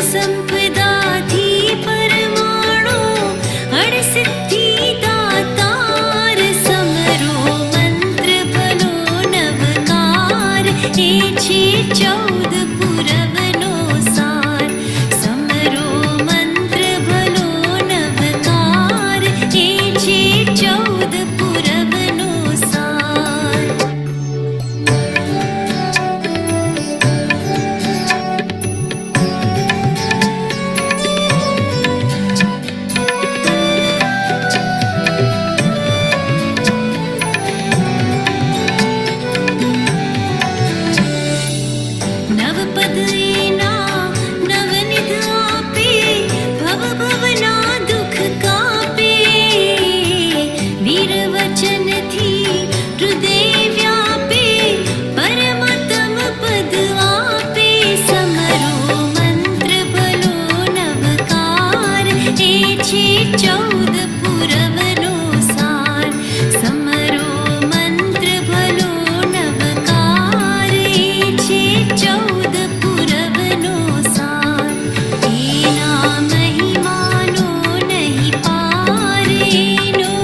संपदाधि परमाणु अणसिद्धि दातार समरो मंत्र भलो नवकार ए छे 14 पुरवनो सार समरो मंत्र भलो नवकार ए छे 14 पुरवनो सार। नवपद एना नवनिध आपे भव भवना दुख कापे वीर वचन थी हृदय व्यापे परमतम पद आपे समरो मंत्र भलो नवकार ए छे 14 पुरवनो सार समरो मंत्र भलो नवकार ए छे 14 पुरवनो सार। एना महिमानो नहीं पार एनो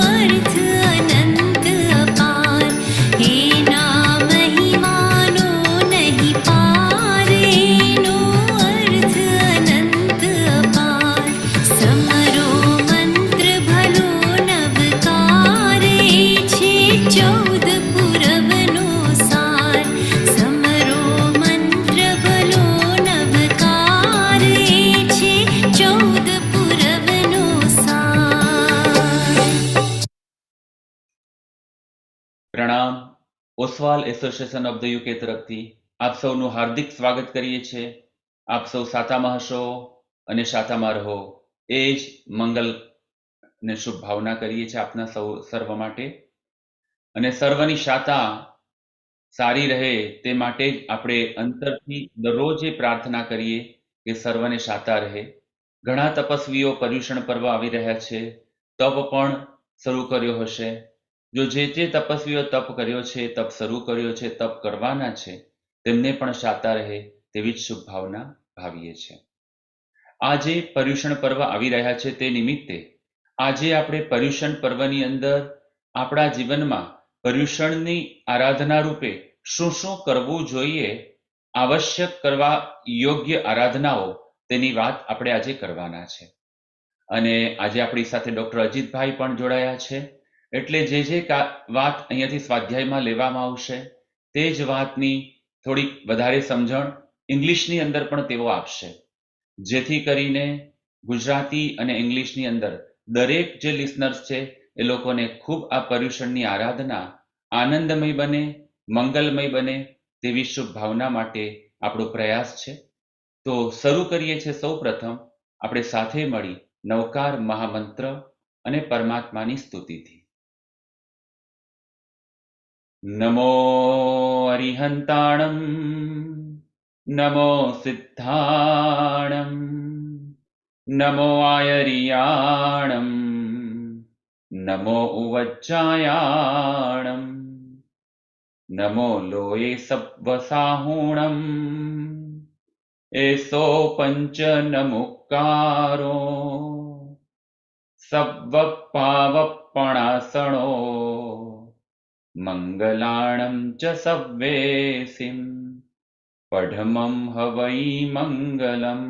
अर्थ अनंत अपार एना महिमानो नहीं पार एनो अर्थ अनंत अपार समरो मंत्र भलो नवकार ए छे 14 पुरवनो सार समरो मंत्र भलो नवकार ए छे 14 पुरवनो सार। પ્રણામ. Oswal association of the UK તરફથી આપ સૌનું હાર્દિક સ્વાગત કરીએ છીએ. આપ સૌ સાતામાં હશો અને સાતામાં રહો એ જ મંગલ ને શુભ ભાવના કરીએ છીએ આપના સર્વ માટે. અને સર્વની શાતા સારી રહે તે માટે જ આપણે અંતરથી દરરોજ એ પ્રાર્થના કરીએ કે સર્વને શાતા રહે. ઘણા તપસ્વીઓ પર્યુષણ પર્વ આવી રહ્યા છે, તપ પણ શરૂ કર્યો હશે. જો જે તપસ્વીઓ તપ કર્યો છે, તપ શરૂ કર્યો છે, તપ કરવાના છે, તેમને પણ શાતા રહે તેવી જ શુભ ભાવના ભાવીએ છીએ. આજે પર્યુષણ પર્વ આવી રહ્યા છે તે નિમિત્તે આજે આપણે પર્યુષણ પર્વની અંદર આપણા જીવનમાં પર્યુષણની આરાધના રૂપે શું શું કરવું જોઈએ, આવશ્યક કરવા યોગ્ય આરાધનાઓ, તેની વાત આપણે આજે કરવાના છે. અને આજે આપણી સાથે ડોક્ટર અજીતભાઈ પણ જોડાયા છે. એટલે જે વાત અહીંયાથી સ્વાધ્યાયમાં લેવામાં આવશે તે જ વાતની થોડીક વધારે સમજણ ઇંગ્લિશની અંદર પણ તેઓ આપશે, જેથી કરીને ગુજરાતી અને ઇંગ્લિશની અંદર દરેક જે લિસનર્સ છે એ લોકોને ખૂબ આ પર્યુષણની આરાધના આનંદમય બને, મંગલમય બને તેવી શુભ ભાવના માટે આપણો પ્રયાસ છે. તો શરૂ કરીએ છીએ. સૌ પ્રથમ આપણે સાથે મળી નવકાર મહામંત્ર અને પરમાત્માની સ્તુતિથી. નમો અરિહંતાણમ નમો સિદ્ધાણમ નમો આયરિયાણમ નમો ઉવચ્ચાયાણમ નમો લોયે સબ્વસાહુણમ એસો પંચ નમુકારો સબ્વપાવપણાસણો મંગલાણમ ચ સવ્વેસિમ પઢમં હવૈ મંગલમ.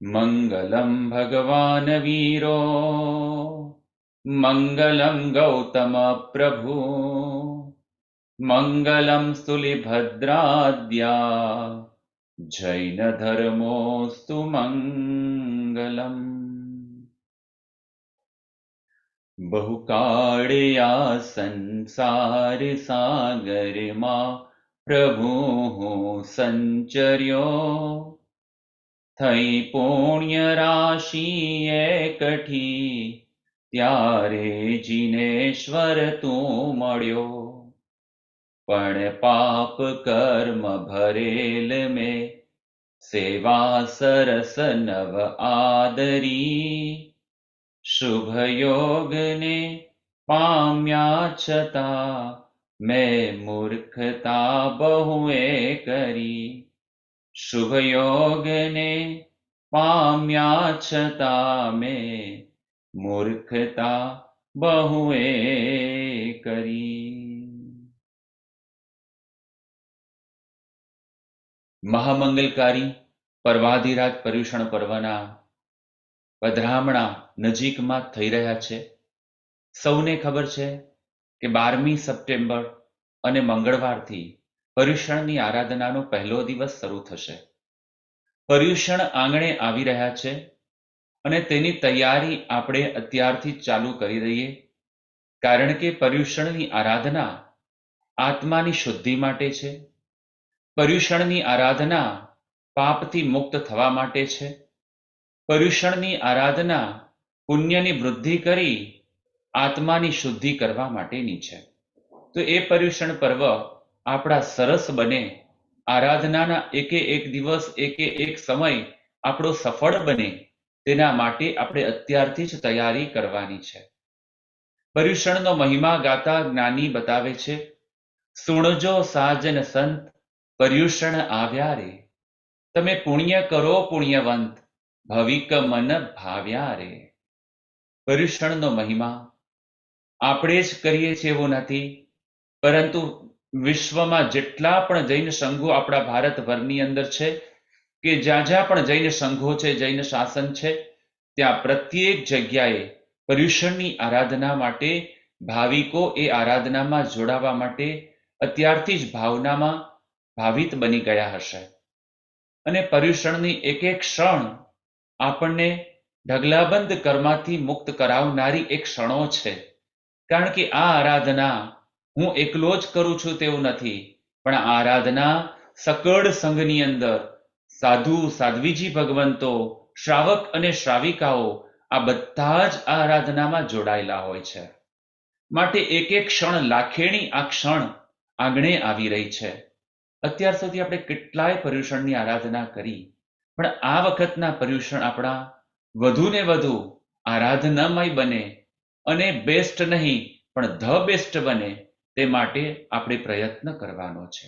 મંગલમ ભગવાન વીરો મંગલમ ગૌતમ પ્રભુ મંગલમ સુલિભદ્રાદ્યા જૈન ધર્મોસ્તુ મંગલમ. બહુકાળયા સંસાર સાગરમાં પ્રભુ સંચર્યો થઈ પુણ્ય રાશિ એકઠી ત્યારે જીનેશ્વર તું મળ્યો. પણ પાપ કર્મ ભરેલ મેં સેવા સરસ નવ આદરી શુભ યોગને પામ્યા છતાં મેં મૂર્ખતા બહુએ કરી. શુભ યોગને પામ્યા છતાં મેં મૂર્ખતા બહુએ કરી. મહામંગલકારી પર્વાધિરાજ પર્યુષણ પર્વના પધરામણા નજીકમાં થઈ રહ્યા છે. સૌને ખબર છે કે 12મી સપ્ટેમ્બર અને મંગળવારથી પર્યુષણની આરાધનાનો પહેલો દિવસ શરૂ થશે. પર્યુષણ આંગણે આવી રહ્યા છે અને તેની તૈયારી આપણે અત્યારથી ચાલુ કરી દઈએ, કારણ કે પર્યુષણની આરાધના આત્માની શુદ્ધિ માટે છે. પર્યુષણની આરાધના પાપથી મુક્ત થવા માટે છે. પર્યુષણની આરાધના પુણ્યની વૃદ્ધિ કરી આત્માની શુદ્ધિ કરવા માટેની છે. તો એ પર્યુષણ પર્વ આપણા સરસ બને, આરાધનાના એકે એક દિવસ એકે એક સમય આપણો સફળ બને, તેના માટે આપણે અત્યારથી જ તૈયારી કરવાની છે. પર્યુષણનો મહિમા ગાતા જ્ઞાની બતાવે છે, સુણજો સાજન સંત પર્યુષણ આવ્યા રે, તમે પુણ્ય કરો પુણ્યવંત ભવિક મન ભાવ્યા રે. પર્યુષણનો મહિમા આપણે જ કરીએ છીએ એવું નથી, પરંતુ વિશ્વમાં જેટલા પણ જૈન સંઘો આપણા ભારતભરની અંદર છે, કે જ્યાં જ્યાં પણ જૈન સંઘો છે, જૈન શાસન છે, ત્યાં પ્રત્યેક જગ્યાએ પર્યુષણની આરાધના માટે ભાવિકો એ આરાધનામાં જોડાવા માટે અત્યારથી જ ભાવનામાં ભાવિત બની ગયા હશે. અને પર્યુષણની એક એક ક્ષણ આપણને ઢગલાબંધ કર્મથી મુક્ત કરાવનારી એક ક્ષણો છે. કારણ કે આ આરાધના હું એકલો જ કરું છું તેવું નથી, પણ આ આરાધના સકળ સંઘની અંદર સાધુ સાધ્વીજી ભગવંતો, શ્રાવક અને શ્રાવિકાઓ આ બધા જ આ આરાધનામાં જોડાયેલા હોય છે. માટે એક એક ક્ષણ લાખેણી આ ક્ષણ આંગણે આવી રહી છે. અત્યાર સુધી આપણે કેટલાય પર્યુષણની આરાધના કરી, પણ આ વખતના પર્યુષણ આપણા વધુ ને વધુ આરાધનામય બને અને બેસ્ટ નહીં પણ ધ બેસ્ટ બને, તે માટે આપણે પ્રયત્ન કરવાનો છે.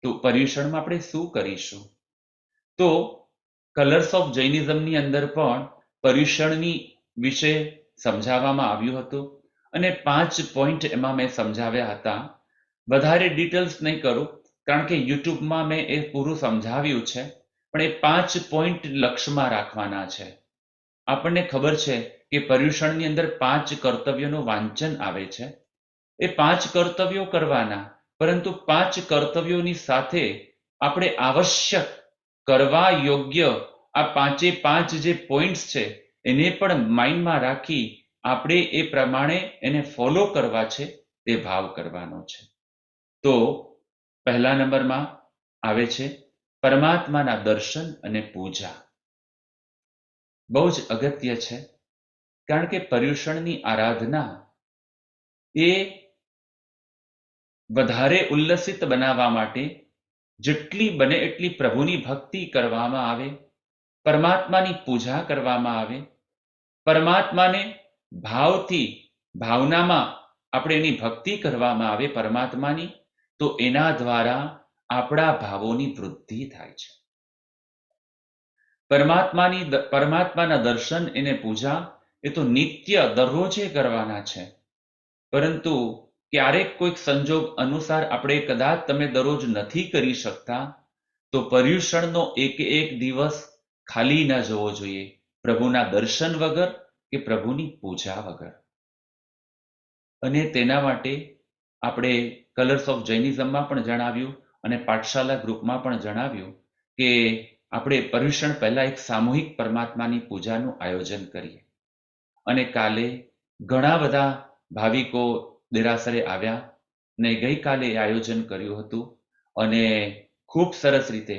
તો પર્યુષણમાં આપણે શું કરીશું? તો કલર્સ ઓફ જૈનિઝમની અંદર પણ પર્યુષણની વિશે સમજાવવામાં આવ્યું હતું અને 5 પોઈન્ટ એમાં મેં સમજાવ્યા હતા. વધારે ડિટેલ્સ નહીં કરું, કારણ કે યુટ્યુબમાં મેં એ પૂરું સમજાવ્યું છે, પણ એ 5 પોઈન્ટ લક્ષમાં રાખવાના છે. આપણને ખબર છે કે પર્યુષણની અંદર 5 કર્તવ્યોનું વાંચન આવે છે. એ 5 કર્તવ્યો કરવાના, પરંતુ 5 કર્તવ્યોની સાથે આપણે આવશ્યક કરવા યોગ્ય આ 5 જે પોઈન્ટ્સ છે એને પણ માઇન્ડમાં રાખી આપણે એ પ્રમાણે એને ફોલો કરવા છે, તે ભાવ કરવાનો છે. તો પહેલા નંબરમાં આવે છે પરમાત્માના દર્શન અને પૂજા. બહુ જ અગત્ય છે, કારણ કે પર્યુષણની આરાધના એ વધારે ઉલ્લસિત બનાવવા માટે જેટલી બને એટલી પ્રભુની ભક્તિ કરવામાં આવે, પરમાત્માની પૂજા કરવામાં આવે, પરમાત્માને ભાવથી ભાવનામાં આપણે એની ભક્તિ કરવામાં આવે પરમાત્માની, તો એના દ્વારા આપણા ભાવોની વૃદ્ધિ થાય છે. પરમાત્માના દર્શન એને પૂજા એ તો નિત્ય દરરોજે કરવાના છે, પરંતુ ક્યારેક કોઈક સંજોગ અનુસાર આપણે કદાચ તમે દરરોજ નથી કરી શકતા, તો પર્યુષણનો એક દિવસ ખાલી ન જવો જોઈએ પ્રભુના દર્શન વગર કે પ્રભુની પૂજા વગર. અને તેના માટે આપણે કલર્સ ઓફ જૈનિઝમમાં પણ જણાવ્યું અને પાઠશાલા ગ્રુપમાં પણ જણાવ્યું કે આપણે પર્યુષણ પહેલા એક સામૂહિક પરમાત્માની પૂજાનું આયોજન કરીએ. અને કાલે ઘણા બધા ભાવિકો દેરાસરે આવ્યા ને ગઈકાલે આયોજન કર્યું હતું અને ખૂબ સરસ રીતે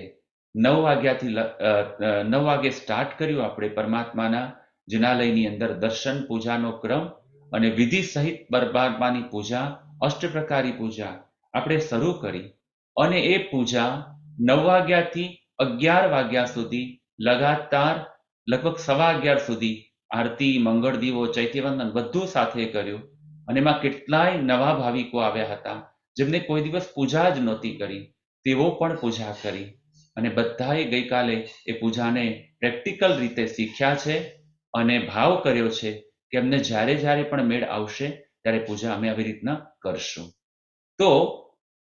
9 વાગે સ્ટાર્ટ કર્યું આપણે પરમાત્માના જિનાલયની અંદર દર્શન પૂજાનો ક્રમ અને વિધિ સહિત પરમાત્માની પૂજા, અષ્ટપ્રકારી પૂજા આપણે શરૂ કરી. અને એ પૂજા 9 વાગ્યાથી 11 વાગ્યા સુધી લગાતાર લગભગ 11:15 સુધી આરતી, મંગળ દીવો, ચૈત્યવંદન બધું સાથે કર્યું. અને એમાં કેટલાય નવા ભાવિકો આવ્યા હતા જેમને કોઈ દિવસ પૂજા જ નહોતી કરી, તેઓ પણ પૂજા કરી. અને બધાએ ગઈકાલે એ પૂજાને પ્રેક્ટિકલ રીતે શીખ્યા છે અને ભાવ કર્યો છે કે અમને જ્યારે જ્યારે પણ મેળ આવશે ત્યારે પૂજા અમે આવી રીતના કરશું. તો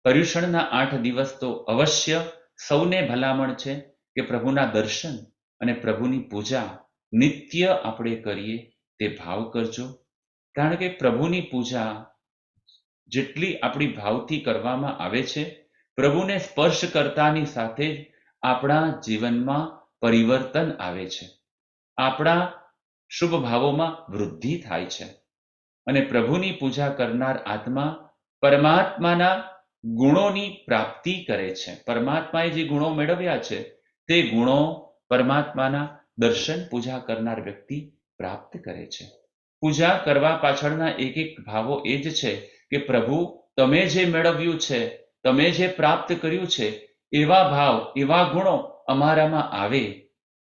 પર્યુષણના 8 દિવસ તો અવશ્ય સૌને ભલામણ છે કે પ્રભુના દર્શન અને પ્રભુની પૂજા નિત્ય આપણે કરીએ તે ભાવ કરજો. કારણ કે પ્રભુની પૂજા જેટલી આપણી ભાવથી કરવામાં આવે છે, પ્રભુને સ્પર્શ કરતાની સાથે જ આપણા જીવનમાં પરિવર્તન આવે છે, આપણા શુભ ભાવોમાં વૃદ્ધિ થાય છે અને પ્રભુની પૂજા કરનાર આત્મા પરમાત્માના ગુણોની પ્રાપ્તિ કરે છે. પરમાત્માએ જે ગુણો મેળવ્યા છે તે ગુણો પરમાત્માના દર્શન પૂજા કરનાર વ્યક્તિ પ્રાપ્ત કરે છે. પૂજા કરવા પાછળના એક એક ભાવો એ જ છે કે પ્રભુ તમે જે મેળવ્યું છે, તમે જે પ્રાપ્ત કર્યું છે, એવા ભાવ, એવા ગુણો અમારામાં આવે.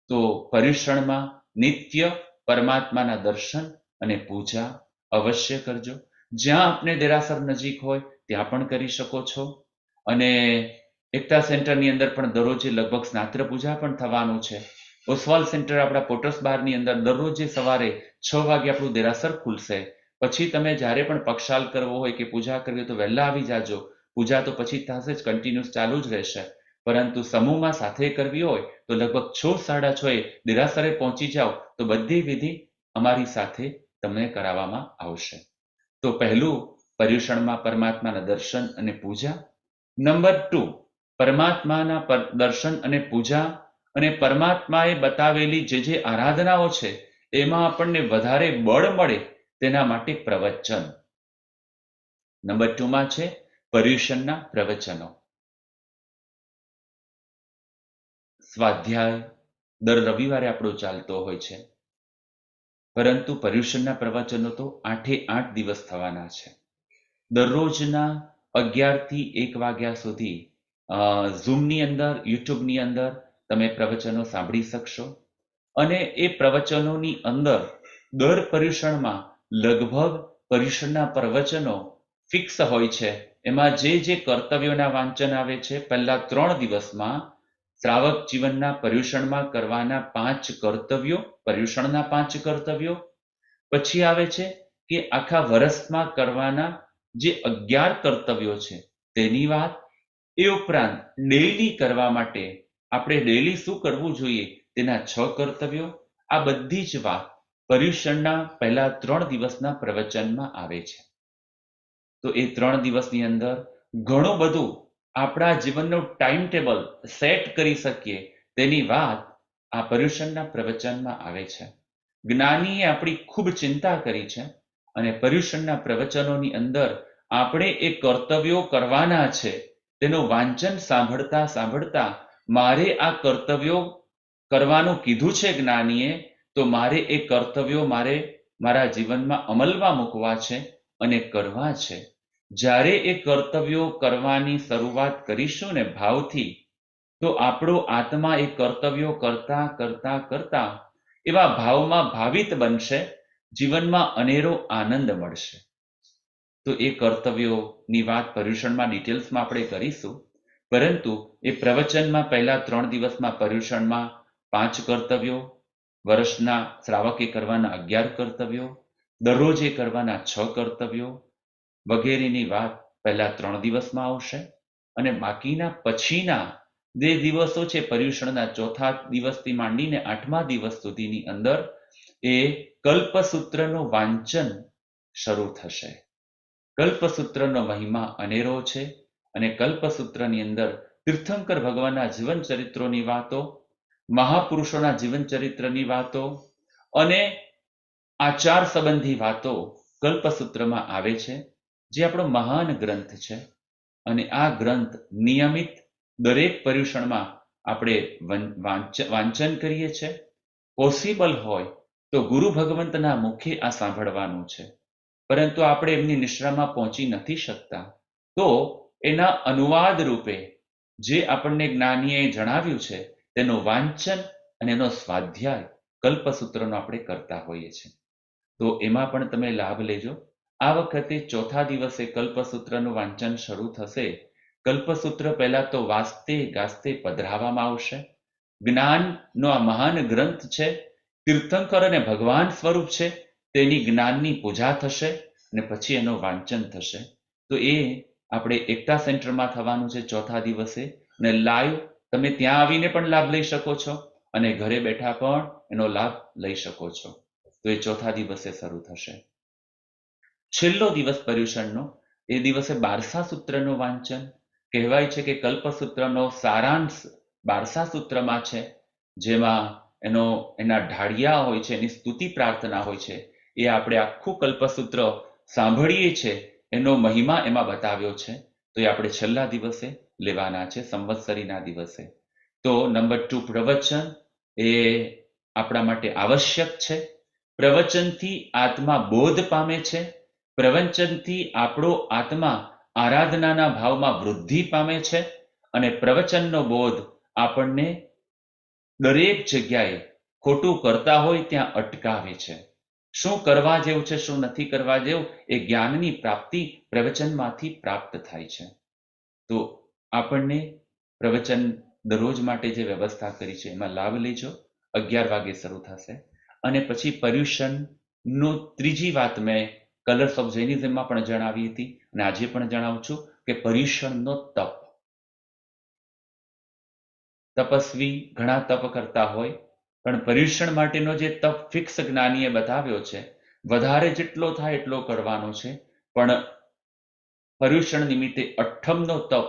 તો પર્યુષણમાં નિત્ય પરમાત્માના દર્શન અને પૂજા અવશ્ય કરજો. જ્યાં આપને દેરાસર નજીક હોય ત્યાં પણ કરી શકો છો અને એકતા સેન્ટરની અંદર પણ દરરોજે લગભગ સ્નાત્ર પૂજા પણ થવાનું છે. ઓસવાલ સેન્ટર આપણા પોટર્સ બારની અંદર દરરોજે સવારે 6 વાગે આપણું દેરાસર ખુલશે. પછી તમે જ્યારે પણ પક્ષાલ કરવો હોય કે પૂજા કરવી હોય તો વહેલા આવી જાજો. પૂજા તો પછી થશે જ, કન્ટિન્યુઅસ ચાલુ જ રહેશે, પરંતુ સમૂહમાં સાથે કરવી હોય તો લગભગ 6-6:30 દેરાસરે પહોંચી જાઓ તો બધી વિધિ અમારી સાથે તમને કરાવવામાં આવશે. તો પહેલું, પર્યુષણમાં પરમાત્માના દર્શન અને પૂજા. નંબર 2, પરમાત્માના દર્શન અને પૂજા અને પરમાત્માએ બતાવેલી જે આરાધનાઓ છે એમાં આપણને વધારે બળ મળે તેના માટે પ્રવચન. નંબર 2માં છે પર્યુષણના પ્રવચનો. સ્વાધ્યાય દર રવિવારે આપણો ચાલતો હોય છે, પરંતુ પર્યુષણના પ્રવચનો તો 8 દિવસ થવાના છે. દરરોજના 11 થી 1 વાગ્યા સુધી ઝૂમની અંદર, યુટ્યુબની અંદર તમે પ્રવચનો સાંભળી શકશો અને એ પ્રવચનોની અંદર દર પર્યુષણમાં લગભગ પર્યુષણના પ્રવચનો ફિક્સ હોય છે. એમાં જે કર્તવ્યોના વાંચન આવે છે, પહેલા 3 દિવસમાં શ્રાવક જીવનના પર્યુષણમાં કરવાના 5 કર્તવ્યો, પર્યુષણના 5 કર્તવ્યો. પછી આવે છે કે આખા વર્ષમાં કરવાના જે 11 કર્તવ્યો છે તેની વાત. એ ઉપરાંત ડેઈલી કરવા માટે આપણે ડેઈલી શું કરવું જોઈએ તેના 6 કર્તવ્યો. આ બધી જ વાત પર્યુષણના પહેલા 3 દિવસના પ્રવચનમાં આવે છે. તો એ 3 દિવસની અંદર ઘણું બધું આપણા જીવનનું ટાઈમ ટેબલ સેટ કરી શકીએ તેની વાત આ પર્યુષણના પ્રવચનમાં આવે છે. જ્ઞાનીએ આપણી ખૂબ ચિંતા કરી છે અને પર્યુષણના પ્રવચનોની અંદર આપણે એ કર્તવ્યો કરવાના છે તેનું વાંચન સાંભળતા સાંભળતા મારે આ કર્તવ્યો કરવાનું કીધું છે જ્ઞાનીએ, તો મારે એ કર્તવ્યો મારા જીવનમાં અમલમાં મૂકવા છે અને કરવા છે. જ્યારે એ કર્તવ્યો કરવાની શરૂઆત કરીશું ને ભાવથી, તો આપણો આત્મા એ કર્તવ્યો કરતા કરતા કરતા એવા ભાવમાં ભાવિત બનશે, જીવનમાં અનેરો આનંદ મળશે. તો એ કર્તવ્યોની વાત પર્યુષણમાં ડિટેલ્સમાં આપણે કરીશું, પરંતુ એ પ્રવચનમાં પહેલા 3 દિવસમાં પર્યુષણમાં 5 કર્તવ્યો, વર્ષના શ્રાવકે કરવાના 11 કર્તવ્યો, દરરોજે કરવાના 6 કર્તવ્યો વગેરેની વાત પહેલા 3 દિવસમાં આવશે અને બાકીના પછીના જે દિવસો છે પર્યુષણના 4થા દિવસથી માંડીને 8મા દિવસ સુધીની અંદર એ કલ્પસૂત્રનું વાંચન શરૂ થશે. કલ્પસૂત્રનો મહિમા અનેરો છે અને કલ્પસૂત્રની અંદર તીર્થંકર ભગવાનના જીવન ચરિત્રોની વાતો, મહાપુરુષોના જીવન ચરિત્રની વાતો અને આચાર સંબંધી વાતો કલ્પસૂત્રમાં આવે છે, જે આપણો મહાન ગ્રંથ છે. અને આ ગ્રંથ નિયમિત દરેક પર્યુષણમાં આપણે વાંચન કરીએ છીએ. પોસિબલ હોય તો ગુરુ ભગવંતના મુખે આ સાંભળવાનું છે, પરંતુ આપણે એમની નિશ્રામાં પહોંચી નથી શકતા, તો એના અનુવાદ રૂપે જે આપણને જ્ઞાનીએ જણાવ્યું છે તેનું વાંચન અને એનો સ્વાધ્યાય કલ્પસૂત્રનો આપણે કરતા હોઈએ છીએ. તો એમાં પણ તમે લાભ લેજો. આ વખતે 4થા દિવસે કલ્પસૂત્રનું વાંચન શરૂ થશે કલ્પસૂત્ર પહેલા તો વાસ્તે ગાસ્તે પધરાવવામાં આવશે. જ્ઞાનનો આ મહાન ગ્રંથ છે, તીર્થંકર અને ભગવાન સ્વરૂપ છે, તેની જ્ઞાનની પૂજા થશે અને પછી એનું વાંચન થશે. તો એ આપણે એકતા સેન્ટરમાં થવાનું છે ચોથા દિવસે, અને લાઈવ તમે ત્યાં આવીને પણ લાભ લઈ શકો છો અને ઘરે બેઠા પણ એનો લાભ લઈ શકો છો. તો એ ચોથા દિવસે શરૂ થશે. છેલ્લો દિવસ પર્યુષણનો, એ દિવસે 12સા સૂત્રનું વાંચન. કહેવાય છે કે કલ્પસૂત્રનો સારાંશ 12સા સૂત્રમાં છે, જેમાં એના ઢાળિયા હોય છે, એની સ્તુતિ પ્રાર્થના હોય છે. એ આપણે આખું કલ્પસૂત્ર સાંભળીએ છીએ, એનો મહિમા એમાં બતાવ્યો છે. તો એ આપણે છેલ્લા દિવસે લેવાના છે, સંવત્સરીના દિવસે. તો નંબર 2, પ્રવચન એ આપણા માટે આવશ્યક છે. પ્રવચનથી આત્મા બોધ પામે છે. પ્રવચનથી આપણો આત્મા આરાધનાના ભાવમાં વૃદ્ધિ પામે છે અને પ્રવચનનો બોધ આપણને દરેક જગ્યાએ ખોટું કરતા હોય ત્યાં અટકાવે છે. શું કરવા જેવું છે, શું નથી કરવા જેવું, એ જ્ઞાનની પ્રાપ્તિ પ્રવચનમાંથી પ્રાપ્ત થાય છે. તો આપણને પ્રવચન દરરોજ માટે જે વ્યવસ્થા કરી છે એમાં લાભ લેજો. 11 વાગે શરૂ થશે. અને પછી પર્યુષણનું ત્રીજી વાત મેં કલર્સ ઓફ જૈનિઝમમાં પણ જણાવી હતી અને આજે પણ જણાવું છું કે પર્યુષણનો તપ. તપસ્વી ઘણા તપ કરતા હોય, પણ પર્યુષણ માટેનો જે તપ ફિક્સ જ્ઞાનીએ બતાવ્યો છે, વધારે જેટલો થાય એટલો કરવાનો છે. પણ પર્યુષણ નિમિત્તે અઠ્ઠમનો તપ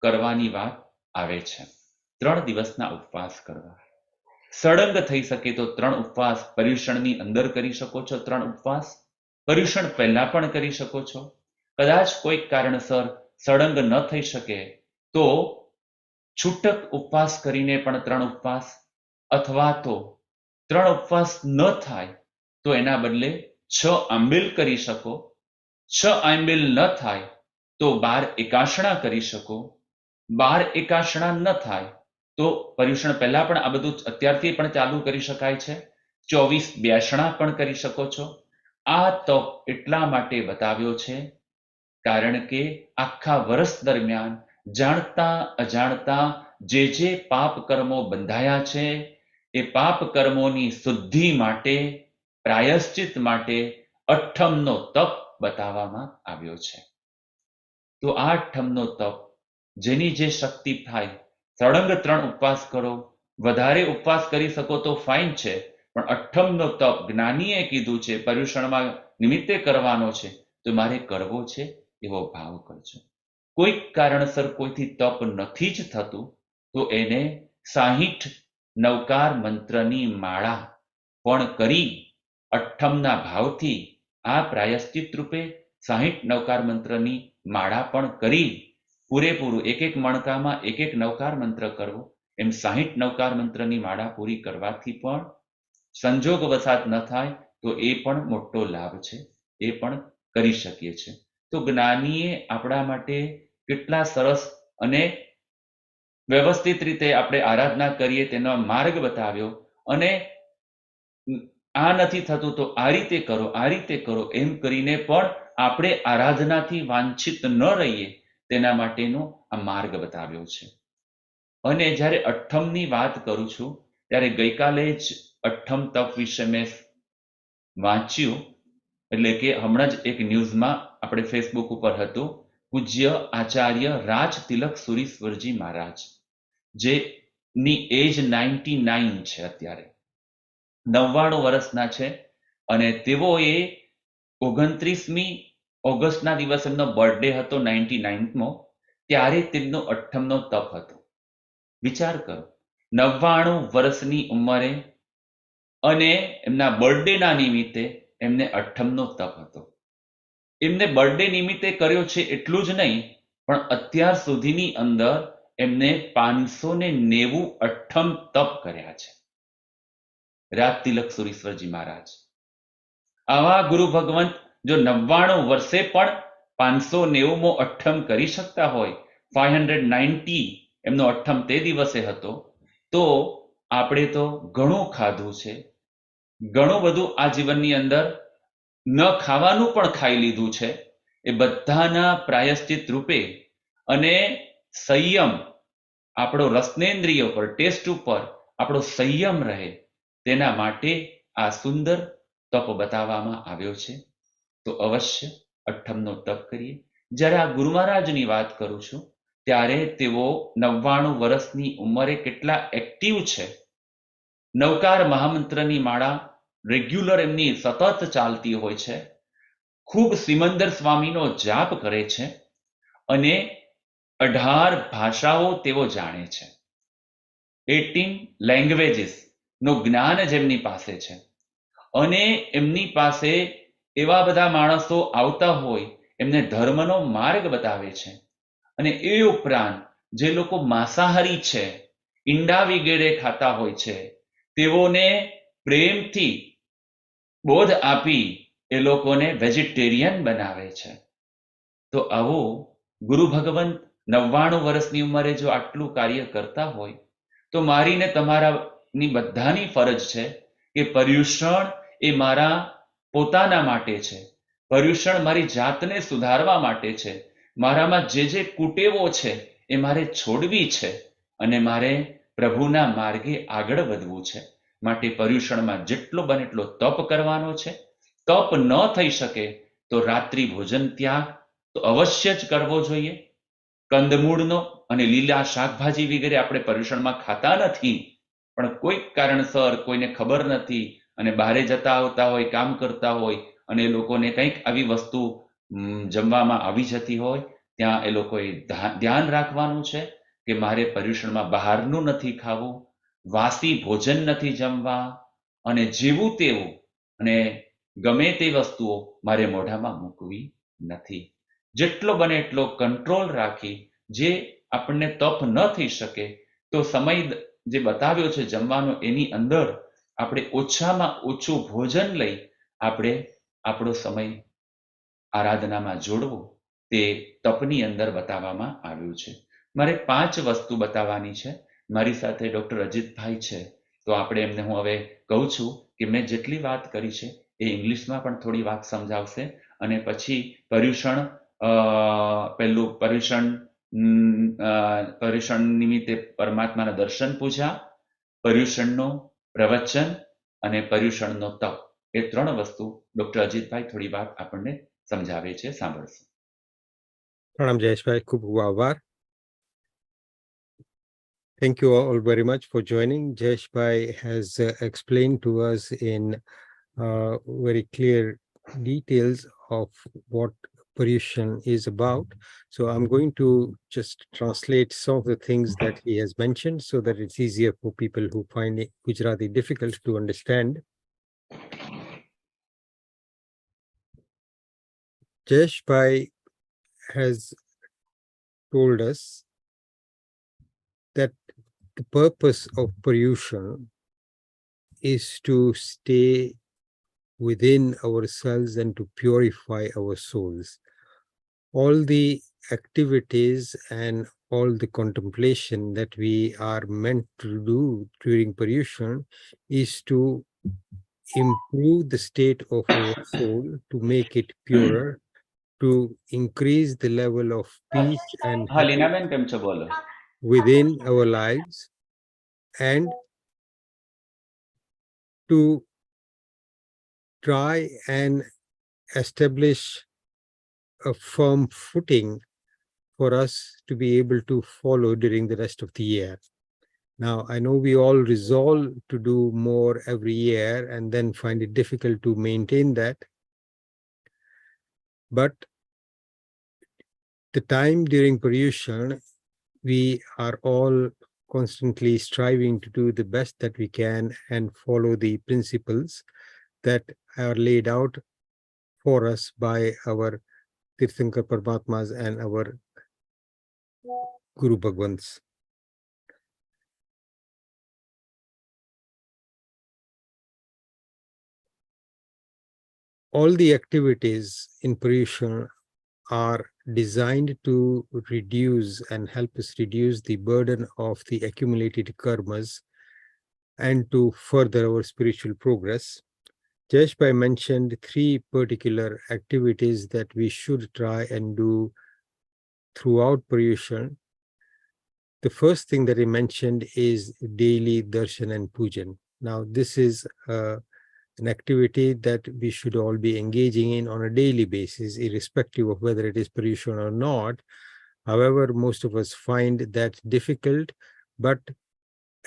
કરવાની વાત આવે છે. 3 દિવસના ઉપવાસ કરવા. સળંગ થઈ શકે તો 3 ઉપવાસ પર્યુષણની અંદર કરી શકો છો. 3 ઉપવાસ પર્યુષણ પહેલા પણ કરી શકો છો. કદાચ કોઈક કારણસર સળંગ ન થઈ શકે તો છૂટક ઉપવાસ કરીને પણ 3 ઉપવાસ, અથવા તો 3 ઉપવાસ ન થાય તો એના બદલે 6 આંબિલ કરી શકો. 6 આંબિલ ન થાય તો 12 એકાશણા કરી શકો. 12 એકાશણા ન થાય તો પર્યુષણ પહેલા પણ આ બધું અત્યારથી પણ ચાલુ કરી શકાય છે. 24 બ્યાસણા પણ કરી શકો છો. આ તપ એટલા માટે બતાવ્યો છે કારણ કે આખા વર્ષ દરમિયાન જાણતા અજાણતા જે પાપ કર્મો બંધાયા છે, એ પાપ કર્મોની શુદ્ધિ માટે, પ્રાયશ્ચિત માટે અઠ્ઠમનો તપ બતાવવામાં આવ્યો છે. તો આ અઠ્ઠમનો તપ જેની જે શક્તિ થાય, સળંગ 3 ઉપવાસ કરો. વધારે ઉપવાસ કરી શકો તો ફાઇન છે, પણ અઠ્ઠમનો તપ જ્ઞાનીએ કીધું છે પર્યુષણમાં નિમિત્તે કરવાનો છે, તો મારે કરવો છે એવો ભાવ કરજો. કોઈક કારણસર કોઈથી તપ નથી જ થતું તો એને 60 નવકાર મંત્રની માળા પણ કરી અઠ્ઠમના ભાવથી આ પ્રાયશ્ચિત રૂપે 60 નવકાર મંત્રની માળા પણ કરી પૂરેપૂરું એક મણકામાં એક નવકાર મંત્ર કરવો. એમ 60 નવકાર મંત્રની માળા પૂરી કરવાથી પણ સંજોગ વસાત ન થાય તો એ પણ મોટો લાભ છે, એ પણ કરી શકીએ છીએ. તો જ્ઞાનીએ આપણા માટે કેટલા સરસ અને વ્યવસ્થિત રીતે આપણે આરાધના કરીએ તેનો માર્ગ બતાવ્યો. અને આ નથી થતું તો આ રીતે કરો, આ રીતે કરો, એમ કરીને પણ આપણે આરાધનાથી વાંછિત ન રહીએ તેના માટેનો આ માર્ગ બતાવ્યો છે. અને જ્યારે અઠ્ઠમની વાત કરું છું ત્યારે ગઈકાલે જ અઠ્ઠમ તપ વિશે મેં વાંચ્યું, એટલે કે હમણાં જ એક ન્યૂઝમાં આપણે ફેસબુક ઉપર હતું, પૂજ્ય આચાર્ય રાજ તિલક સુરીશ્વરજી મહારાજ, જેની એજ 99 છે, અત્યારે 99 વર્ષના છે. અને તેઓએ 29મી ઓગસ્ટના દિવસે એમનો બર્થડે હતો, 99મો, ત્યારે તેમનો અઠ્ઠમનો તપ હતો. વિચાર કરો, 99 વર્ષની ઉંમરે અને એમના બર્થડેના નિમિત્તે એમને અઠ્ઠમનો તપ હતો. એમને બર્થડે નિમિત્તે કર્યો છે એટલું જ નહીં, પણ અત્યાર સુધીની અંદર એમને 590 અઠ્ઠમ તપ કર્યા છે. રાજ તિલક સુરીશ્વરજી મહારાજ, આવા ગુરુ ભગવંત જો 99 વર્ષે પણ 590મો અઠ્ઠમ કરી શકતા હોય, 590 એમનો અઠ્ઠમ તે દિવસે હતો, તો આપણે તો ઘણું ખાધું છે, ઘણું બધું આ જીવનની અંદર ન ખાવાનું પણ ખાઈ લીધું છે. એ બધાના પ્રાયશ્ચિત રૂપે અને સંયમ, આપણો રસનેન્દ્રિય પર, ટેસ્ટ ઉપર આપણો સંયમ રહે, તેના માટે આ સુંદર તપ બતાવવામાં આવ્યો છે. તો અવશ્ય અઠ્ઠમનો તપ કરીએ. જ્યારે આ ગુરુ મહારાજની વાત કરું છું ત્યારે તેઓ 99 વર્ષની ઉંમરે કેટલા એક્ટિવ છે. નવકાર મહામંત્રની માળા રેગ્યુલર એમની સતત ચાલતી હોય છે. ખૂબ સિમંદર સ્વામીનો જાપ કરે છે અને 18 ભાષાઓ તેઓ જાણે છે. 18 લેંગ્વેજીસ નું જ્ઞાન જેમની પાસે છે. અને એમની પાસે એવા બધા માણસો આવતા હોય, એમને ધર્મનો માર્ગ બતાવે છે. અને એ ઉપરાંત જે લોકો માંસાહારી છે, ઈંડા વગેરે ખાતા હોય છે, તેઓને પ્રેમથી બોધ આપી એ લોકોને વેજીટેરિયન બનાવે છે. તો આવો ગુરુ ભગવંત 99 વર્ષની ઉંમરે જો આટલું કાર્ય કરતા હોય, તો મારીને તમારાની બધાની ફરજ છે કે પર્યુષણ એ મારા પોતાના માટે છે. પર્યુષણ મારી જાતને સુધારવા માટે છે. મારામાં જે કુટેવો છે એ મારે છોડવી છે અને મારે પ્રભુના માર્ગે આગળ વધવું છે. માટે પર્યુષણમાં જેટલો બને એટલો તપ કરવાનો છે. તપ ન થઈ શકે તો રાત્રિ ભોજન ત્યાગ તો અવશ્ય જ કરવો જોઈએ. કંદમૂળનો અને લીલા શાકભાજી વગેરે આપણે પર્યુષણમાં ખાતા નથી, પણ કોઈક કારણસર કોઈને ખબર નથી અને બહારે જતા આવતા હોય, કામ કરતા હોય અને એ લોકોને કંઈક આવી વસ્તુ જમવામાં આવી જતી હોય, ત્યાં એ લોકોએ ધ્યાન રાખવાનું છે કે મારે પર્યુષણમાં બહારનું નથી ખાવું, વાસી ભોજન નથી જમવા અને જેવું તેવું અને ગમે તે વસ્તુઓ મારે મોઢામાં મૂકવી નથી. જેટલો બને એટલો કંટ્રોલ રાખી, જે આપણને તપ ન થઈ શકે તો સમય જે બતાવ્યો છે જમવાનો એની અંદર આપણે ઓછામાં ઓછું ભોજન લઈ આપણે આપણો સમય આરાધનામાં જોડવો, તે તપની અંદર બતાવવામાં આવ્યું છે. મારે 5 વસ્તુ બતાવવાની છે. મારી સાથે ડોક્ટર અજીતભાઈ છે, તો આપણે એમને હું હવે કહું છું કે મેં જેટલી વાત કરી છે એ ઇંગ્લિશમાં પણ થોડી વાત સમજાવશે અને પછી પર્યુષણ પહેલું પર્યુષણ નિમિત્તે પરમાત્માના દર્શન પૂજા, પર્યુષણનો પ્રવચન અને પર્યુષણનો તપ, એ 3 વસ્તુ ડોક્ટર અજીતભાઈ થોડી વાત આપણને સમજાવે છે. સાંભળશું. પ્રણામ જયેશભાઈ, ખૂબ ખૂબ આભાર. Thank you all very much for joining. Jayeshbhai has explained to us in very clear details of what Paryushan is about. So I'm going to just translate some of the things that he has mentioned so that it's easier for people who find Gujarati difficult to understand. Jayeshbhai has told us that the purpose of Paryushan is to stay within ourselves and to purify our souls. All the activities and all the contemplation that we are meant to do during Paryushan is to improve the state of our soul, to make it purer, to increase the level of peace and happiness within our lives, and to try and establish a firm footing for us to be able to follow during the rest of the year. Now, I know we all resolve to do more every year and then find it difficult to maintain that. But the time during Paryushan, we are all constantly striving to do the best that we can and follow the principles that are laid out for us by our Tirthankar Paramatmas and our Guru Bhagwants. All the activities in Paryushan are designed to reduce and help us reduce the burden of the accumulated karmas and to further our spiritual progress. Jayeshbhai mentioned 3 particular activities that we should try and do throughout Paryushan. the first thing that he mentioned is daily darshan and pujan. Now, this is an activity that we should all be engaging in on a daily basis, irrespective of whether it is Paryushan or not. However, most of us find that difficult, but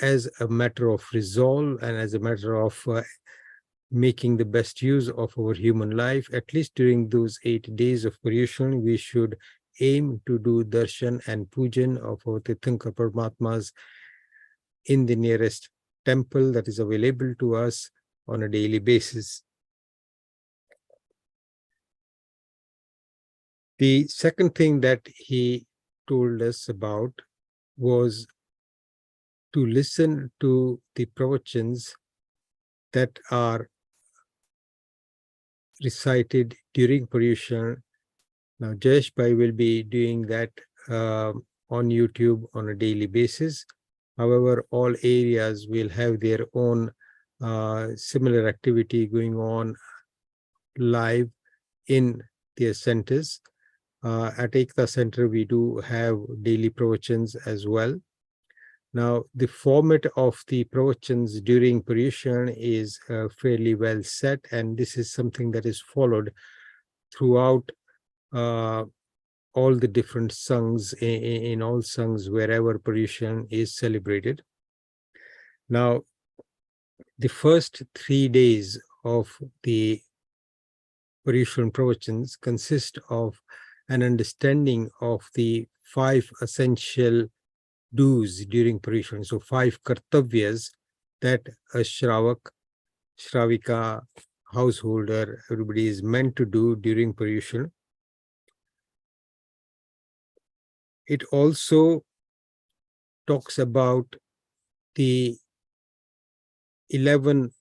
as a matter of resolve and as a matter of making the best use of our human life, at least during those 8 days of Paryushan, we should aim to do darshan and pujan of our Tirthankar Paramatmas in the nearest temple that is available to us on a daily basis. The second thing that he told us about was to listen to the pravachans that are recited during Paryushan. Now, Jayeshbhai will be doing that on YouTube on a daily basis. However, all areas will have their own similar activity going on live in their centers. At Ekta Center, we do have daily pravachans as well. Now, the format of the pravachans during Paryushan is fairly well set, and this is something that is followed throughout all the different sanghs, in all sanghs wherever Paryushan is celebrated. Now, the first 3 days of the Paryushan pravachans consist of an understanding of the 5 essential do's during Paryushan. So 5 kartavyas that a Shravak, Shravika, householder, everybody is meant to do during Paryushan. It also talks about the 11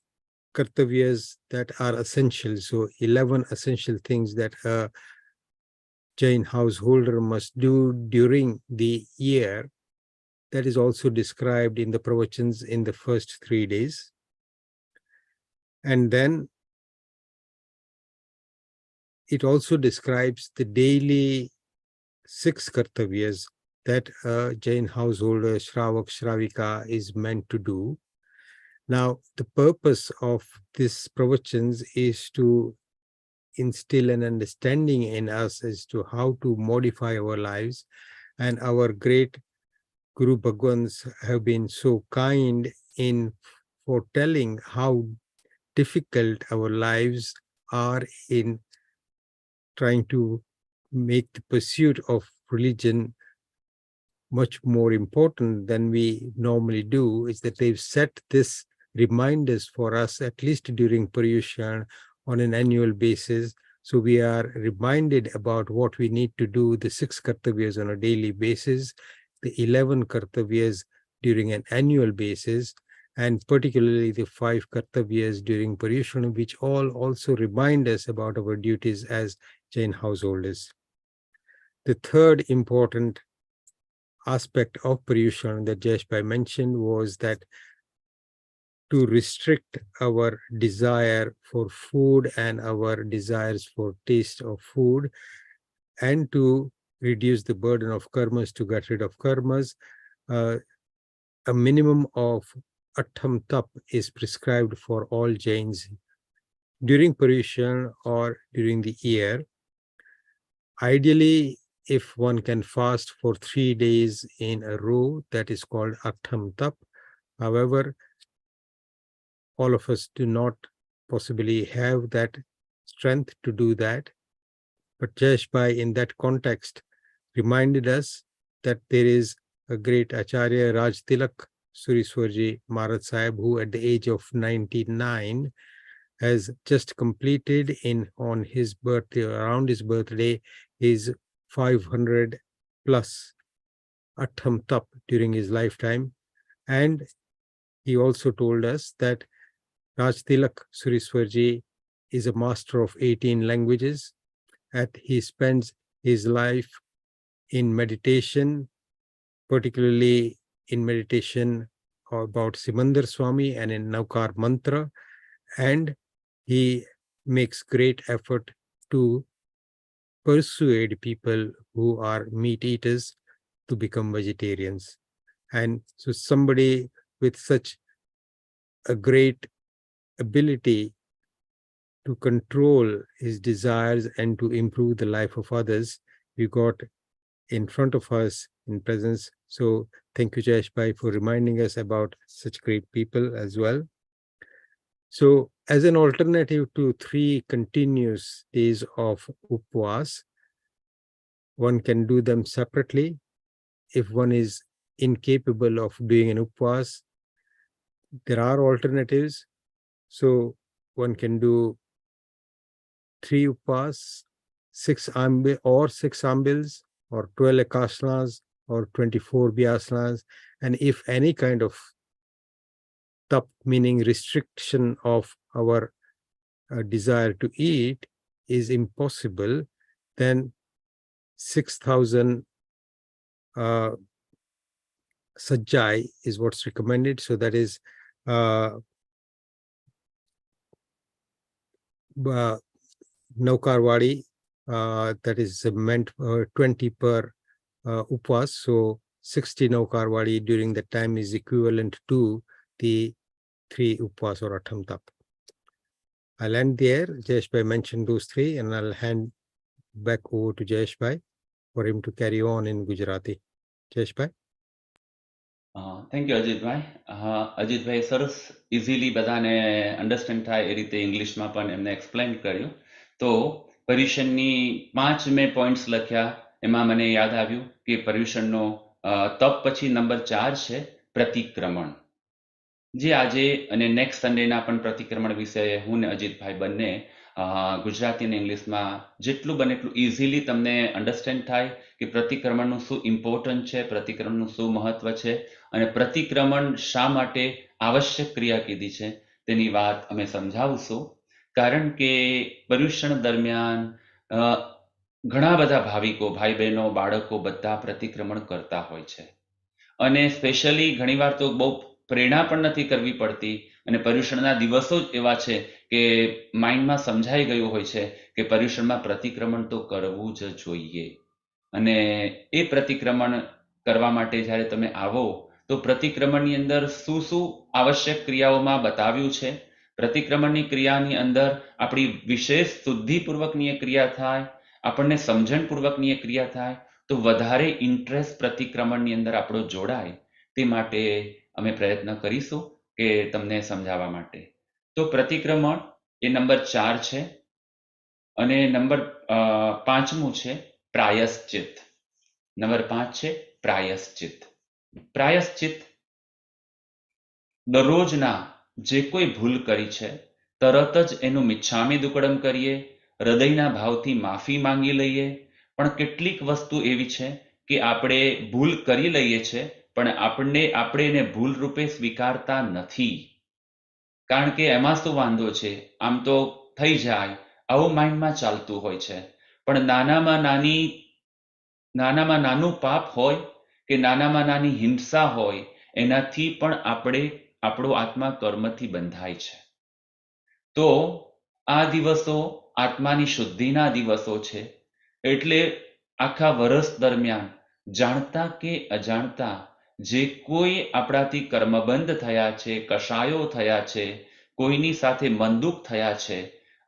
kartavyas that are essential. So 11 essential things that a Jain householder must do during the year. That is also described in the pravachans in the first 3 days. And then it also describes the daily 6 kartavyas that a Jain householder, Shravak, Shravika is meant to do. Now, the purpose of this pravachans is to instill an understanding in us as to how to modify our lives. And our great Guru Bhagwans have been so kind in foretelling how difficult our lives are in trying to make the pursuit of religion much more important than we normally do, is that they've set this reminders for us, at least during Paryushan, on an annual basis. So we are reminded about what we need to do, the 6 kartavyas on a daily basis, the 11 kartavyas during an annual basis, and particularly the 5 kartavyas during Paryushan, which all also remind us about our duties as Jain householders. The third important aspect of Paryushan that Jayeshbhai mentioned was that to restrict our desire for food and our desires for taste of food, and to reduce the burden of karmas, to get rid of karmas, a minimum of Attham Tap is prescribed for all Jains during Paryushan or during the year. Ideally, if one can fast for 3 days in a row, that is called Attham Tap. However, all of us do not possibly have that strength to do that. But Jayeshbhai, in that context, reminded us that there is a great Acharya Raj Tilak Suriswarji Maharaj Sahib, who at the age of 99 has just completed on his birthday, around his birthday, his 500 plus Attham Tap during his lifetime. And he also told us that Raj Tilak Suriswarji is a master of 18 languages, and he spends his life in meditation, particularly in meditation about Simandar Swami and in Naukar Mantra, and he makes great effort to persuade people who are meat eaters to become vegetarians. And so somebody with such a great ability to control his desires and to improve the life of others, we got in front of us in presence. So thank you, Jayeshbhai, for reminding us about such great people as well. So as an alternative to 3 continuous days of upvas, one can do them separately. If one is incapable of doing an upvas, there are alternatives. So one can do 3 upvas, 6 ambils, or 12 akasanas, or 24 vyasanas. And if any kind of tap, meaning restriction of our desire to eat, is impossible, then 6,000 sajjai is what's recommended. So that is Naukarwadi, that is meant 20 per upvas. So 60 Naukarwadi during that time is equivalent to the 3 upvas or atham tap. I'll end there. Jayeshbhai mentioned those 3, and I'll hand back over to Jayeshbhai for him to carry on in Gujarati. Jayeshbhai. Thank you Ajitbhai. Ajitbhai સરસ easily બધાને understand થાય એ રીતે ઇંગ્લિશમાં પણ એમને explain કર્યું. તો પર્યુષણની 5 મેં પોઈન્ટ્સ લખ્યા, એમાં મને યાદ આવ્યું કે પર્યુષણનો તપ પછી નંબર 4 છે પ્રતિક્રમણ, જે આજે અને નેક્સ્ટ સન્ડેના પણ પ્રતિક્રમણ વિશે હું ને અજીતભાઈ બંને ગુજરાતી અને ઇંગ્લિશમાં જેટલું બને એટલું ઇઝીલી તમને અન્ડરસ્ટેન્ડ થાય કે પ્રતિક્રમણનું શું ઇમ્પોર્ટન્ટ છે, પ્રતિક્રમણનું શું મહત્વ છે, અને પ્રતિક્રમણ શા માટે આવશ્યક ક્રિયા કીધી છે તેની વાત અમે સમજાવશું. કારણ કે પર્યુષણ દરમિયાન ઘણા બધા ભાવિકો, ભાઈ બહેનો, બાળકો બધા પ્રતિક્રમણ કરતા હોય છે. અને સ્પેશિયલી ઘણીવાર તો બહુ પ્રેરણા પણ નથી કરવી પડતી, અને પર્યુષણના દિવસો જ એવા છે કે માઇન્ડમાં સમજાઈ ગયું હોય છે કે પર્યુષણમાં પ્રતિક્રમણ તો કરવું જ જોઈએ. અને એ પ્રતિક્રમણ કરવા માટે જ્યારે તમે આવો તો પ્રતિક્રમણની અંદર શું શું આવશ્યક ક્રિયાઓમાં બતાવ્યું છે. પ્રતિક્રમણની ક્રિયાની અંદર આપણી વિશેષ શુદ્ધિપૂર્વકની એ ક્રિયા થાય, આપણને સમજણપૂર્વકની એ ક્રિયા થાય, તો વધારે ઇન્ટરેસ્ટ પ્રતિક્રમણની અંદર આપણો જોડાય, તે માટે અમે પ્રયત્ન કરીશું કે તમને સમજાવવા માટે. તો પ્રતિક્રમણ એ નંબર 4 છે, અને નંબર 5મું છે પ્રાયશ્ચિત. નંબર 5 છે પ્રાયશ્ચિત. પ્રાયશ્ચિત દરરોજના જે કોઈ ભૂલ કરી છે તરત જ એનું મિચ્છામી દુક્કડમ કરીએ, હૃદયના ભાવથી માફી માંગી લઈએ. પણ કેટલીક વસ્તુ એવી છે કે આપણે ભૂલ કરી લઈએ છે, પણ આપણે એને ભૂલ રૂપે સ્વીકારતા નથી. કારણ કે એમાં શું વાંધો છે, આમ તો થઈ જાય, આવું માઇન્ડમાં ચાલતું હોય છે. પણ નાનામાં નાનું પાપ હોય કે નાનામાં નાની હિંસા હોય, એનાથી પણ આપણો આત્મા કર્મથી બંધાય છે. તો આ દિવસો આત્માની શુદ્ધિના દિવસો છે. એટલે આખા વર્ષ દરમિયાન જાણતા કે અજાણતા જે કોઈ આપણાથી કર્મબંધ થયા છે, કશાયો થયા છે, કોઈની સાથે મનદુખ થયા છે,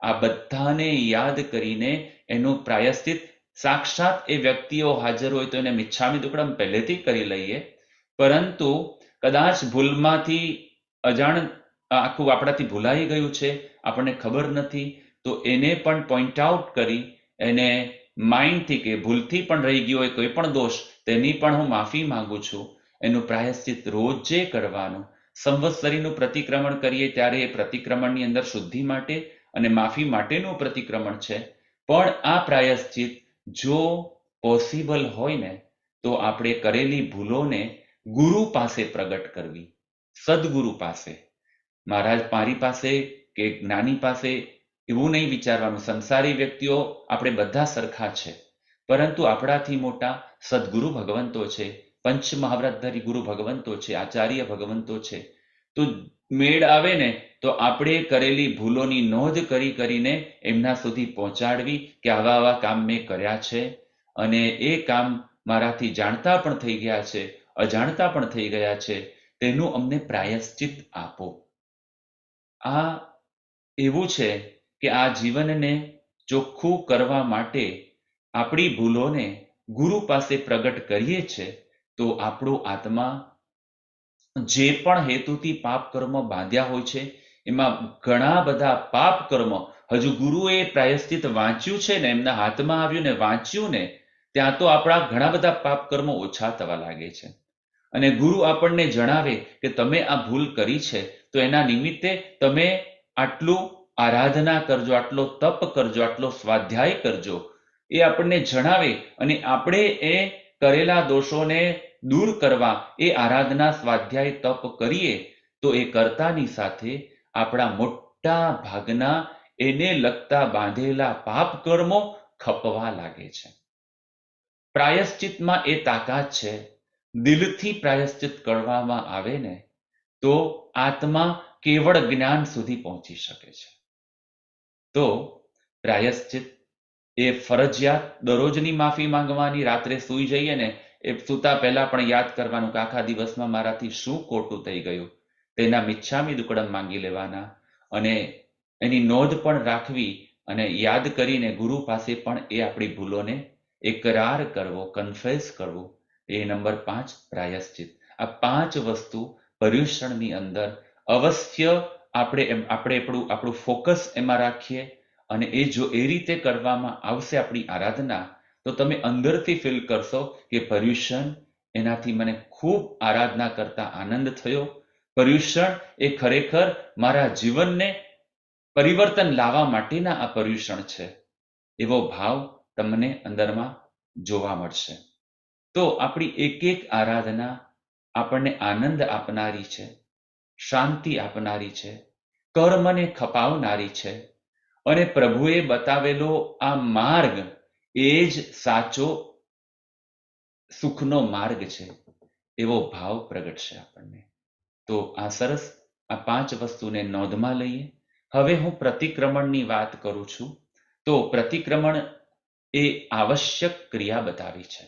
આ બધાને યાદ કરીને એનું પ્રાયશ્ચિત સાક્ષાત એ વ્યક્તિઓ હાજર હોય તો એને મિચ્છામી દુક્કડમ પહેલેથી કરી લઈએ. પરંતુ કદાચ ભૂલમાંથી આખું આપણાથી ભૂલાઈ ગયું છે, આપણને ખબર નથી, તો એને પણ પોઈન્ટ આઉટ કરી એને માઇન્ડથી કે ભૂલથી પણ રહી ગયો હોય કોઈ પણ દોષ, તેની પણ હું માફી માંગુ છું. એનું પ્રાયશ્ચિત રોજે કરવાનું. સંવત્સરીનું પ્રતિક્રમણ કરીએ ત્યારે એ પ્રતિક્રમણની અંદર શુદ્ધિ માટે અને માફી માટેનું પ્રતિક્રમણ છે. પણ આ પ્રાયશ્ચિત જો પોસિબલ હોય ને તો આપણે કરેલી ભૂલોને ગુરુ પાસે પ્રગટ કરવી, સદગુરુ પાસે. મારી પાસે કે જ્ઞાની પાસે એવું નહીં વિચારવાનું. સંસારી વ્યક્તિઓ આપણે બધા સરખા છે, પરંતુ આપણાથી મોટા સદગુરુ ભગવંતો છે, પંચ મહાવ્રતધારી ગુરુ ભગવંતો છે, આચાર્ય ભગવંતો છે. તો મેળ આવે ને તો આપણે કરેલી ભૂલોની નોંધ કરીને એમના સુધી પહોંચાડવી કે આવા કામ મેં કર્યા છે અને એ કામ મારાથી જાણતા પણ થઈ ગયા છે, અજાણતા પણ થઈ ગયા છે, તેનું અમને પ્રાયશ્ચિત આપો. આ એવું છે કે આ જીવનને ચોખ્ખું કરવા માટે આપણી ભૂલોને ગુરુ પાસે પ્રગટ કરીએ છે, તો આપણો આત્મા જે પણ હેતુથી પાપ કર્મ બાંધ્યા હોય છે, એમાં ઘણા બધા પાપ કર્મ હજુ ગુરુએ પ્રાયશ્ચિત વાંચ્યું છે ને, એમના હાથમાં આવ્યું ને, વાંચ્યું ને, ત્યાં તો આપણા ઘણા બધા પાપ કર્મો ઓછા થવા લાગે છે. અને ગુરુ આપણને જણાવે કે તમે આ ભૂલ કરી છે, તો એના નિમિત્તે તમે આટલું આરાધના કરજો, આટલો તપ કરજો, આટલો સ્વાધ્યાય કરજો, એ આપણને જણાવે. અને આપણે એ કરેલા દોષોને દૂર કરવા એ આરાધના, સ્વાધ્યાય, તપ કરીએ તો એ કરતાની સાથે આપણા મોટા ભાગના એને લગતા બાંધેલા પાપ કર્મો ખપવા લાગે છે. પ્રાયશ્ચિતમાં એ તાકાત છે. દિલથી પ્રાયશ્ચિત કરવામાં આવે ને તો આત્મા કેવળ જ્ઞાન સુધી પહોંચી શકે છે. તો પ્રાયશ્ચિત એ ફરજિયાત દરરોજની માફી માંગવાની, રાત્રે સૂઈ જઈએ ને એ સૂતા પહેલા પણ યાદ કરવાનું કે આખા દિવસમાં મારાથી શું ખોટું થઈ ગયું, તેના મિચ્છામી દુક્કડમ માંગી લેવાના, અને એની નોંધ પણ રાખવી, અને યાદ કરીને ગુરુ પાસે પણ એ આપણી ભૂલોને એકરાર કરવો, કન્ફેસ કરવું. એ નંબર 5 પ્રાયશ્ચિત. આ 5 વસ્તુ પર્યુષણની અંદર અવશ્ય આપણે આપણું ફોકસ એમાં રાખીએ, અને એ જો એ રીતે કરવામાં આવશે આપણી આરાધના, તો તમે અંદરથી ફીલ કરશો કે પર્યુષણ, એનાથી મને ખૂબ આરાધના કરતા આનંદ થયો. પર્યુષણ એ ખરેખર મારા જીવનને પરિવર્તન લાવવા માટેના આ પર્યુષણ છે, એવો ભાવ તમને અંદરમાં જોવા મળશે. તો આપણી એક એક આરાધના આપણને આનંદ આપનારી છે, શાંતિ આપનારી છે, કર્મને ખપાવનારી છે, અને પ્રભુએ બતાવેલો આ માર્ગ એ જ સાચો સુખનો માર્ગ છે, એવો ભાવ પ્રગટશે આપણને. તો આ સરસ આ 5 વસ્તુને નોંધમાં લઈએ. હવે હું પ્રતિક્રમણની વાત કરું છું. તો પ્રતિક્રમણ એ આવશ્યક ક્રિયા બતાવી છે.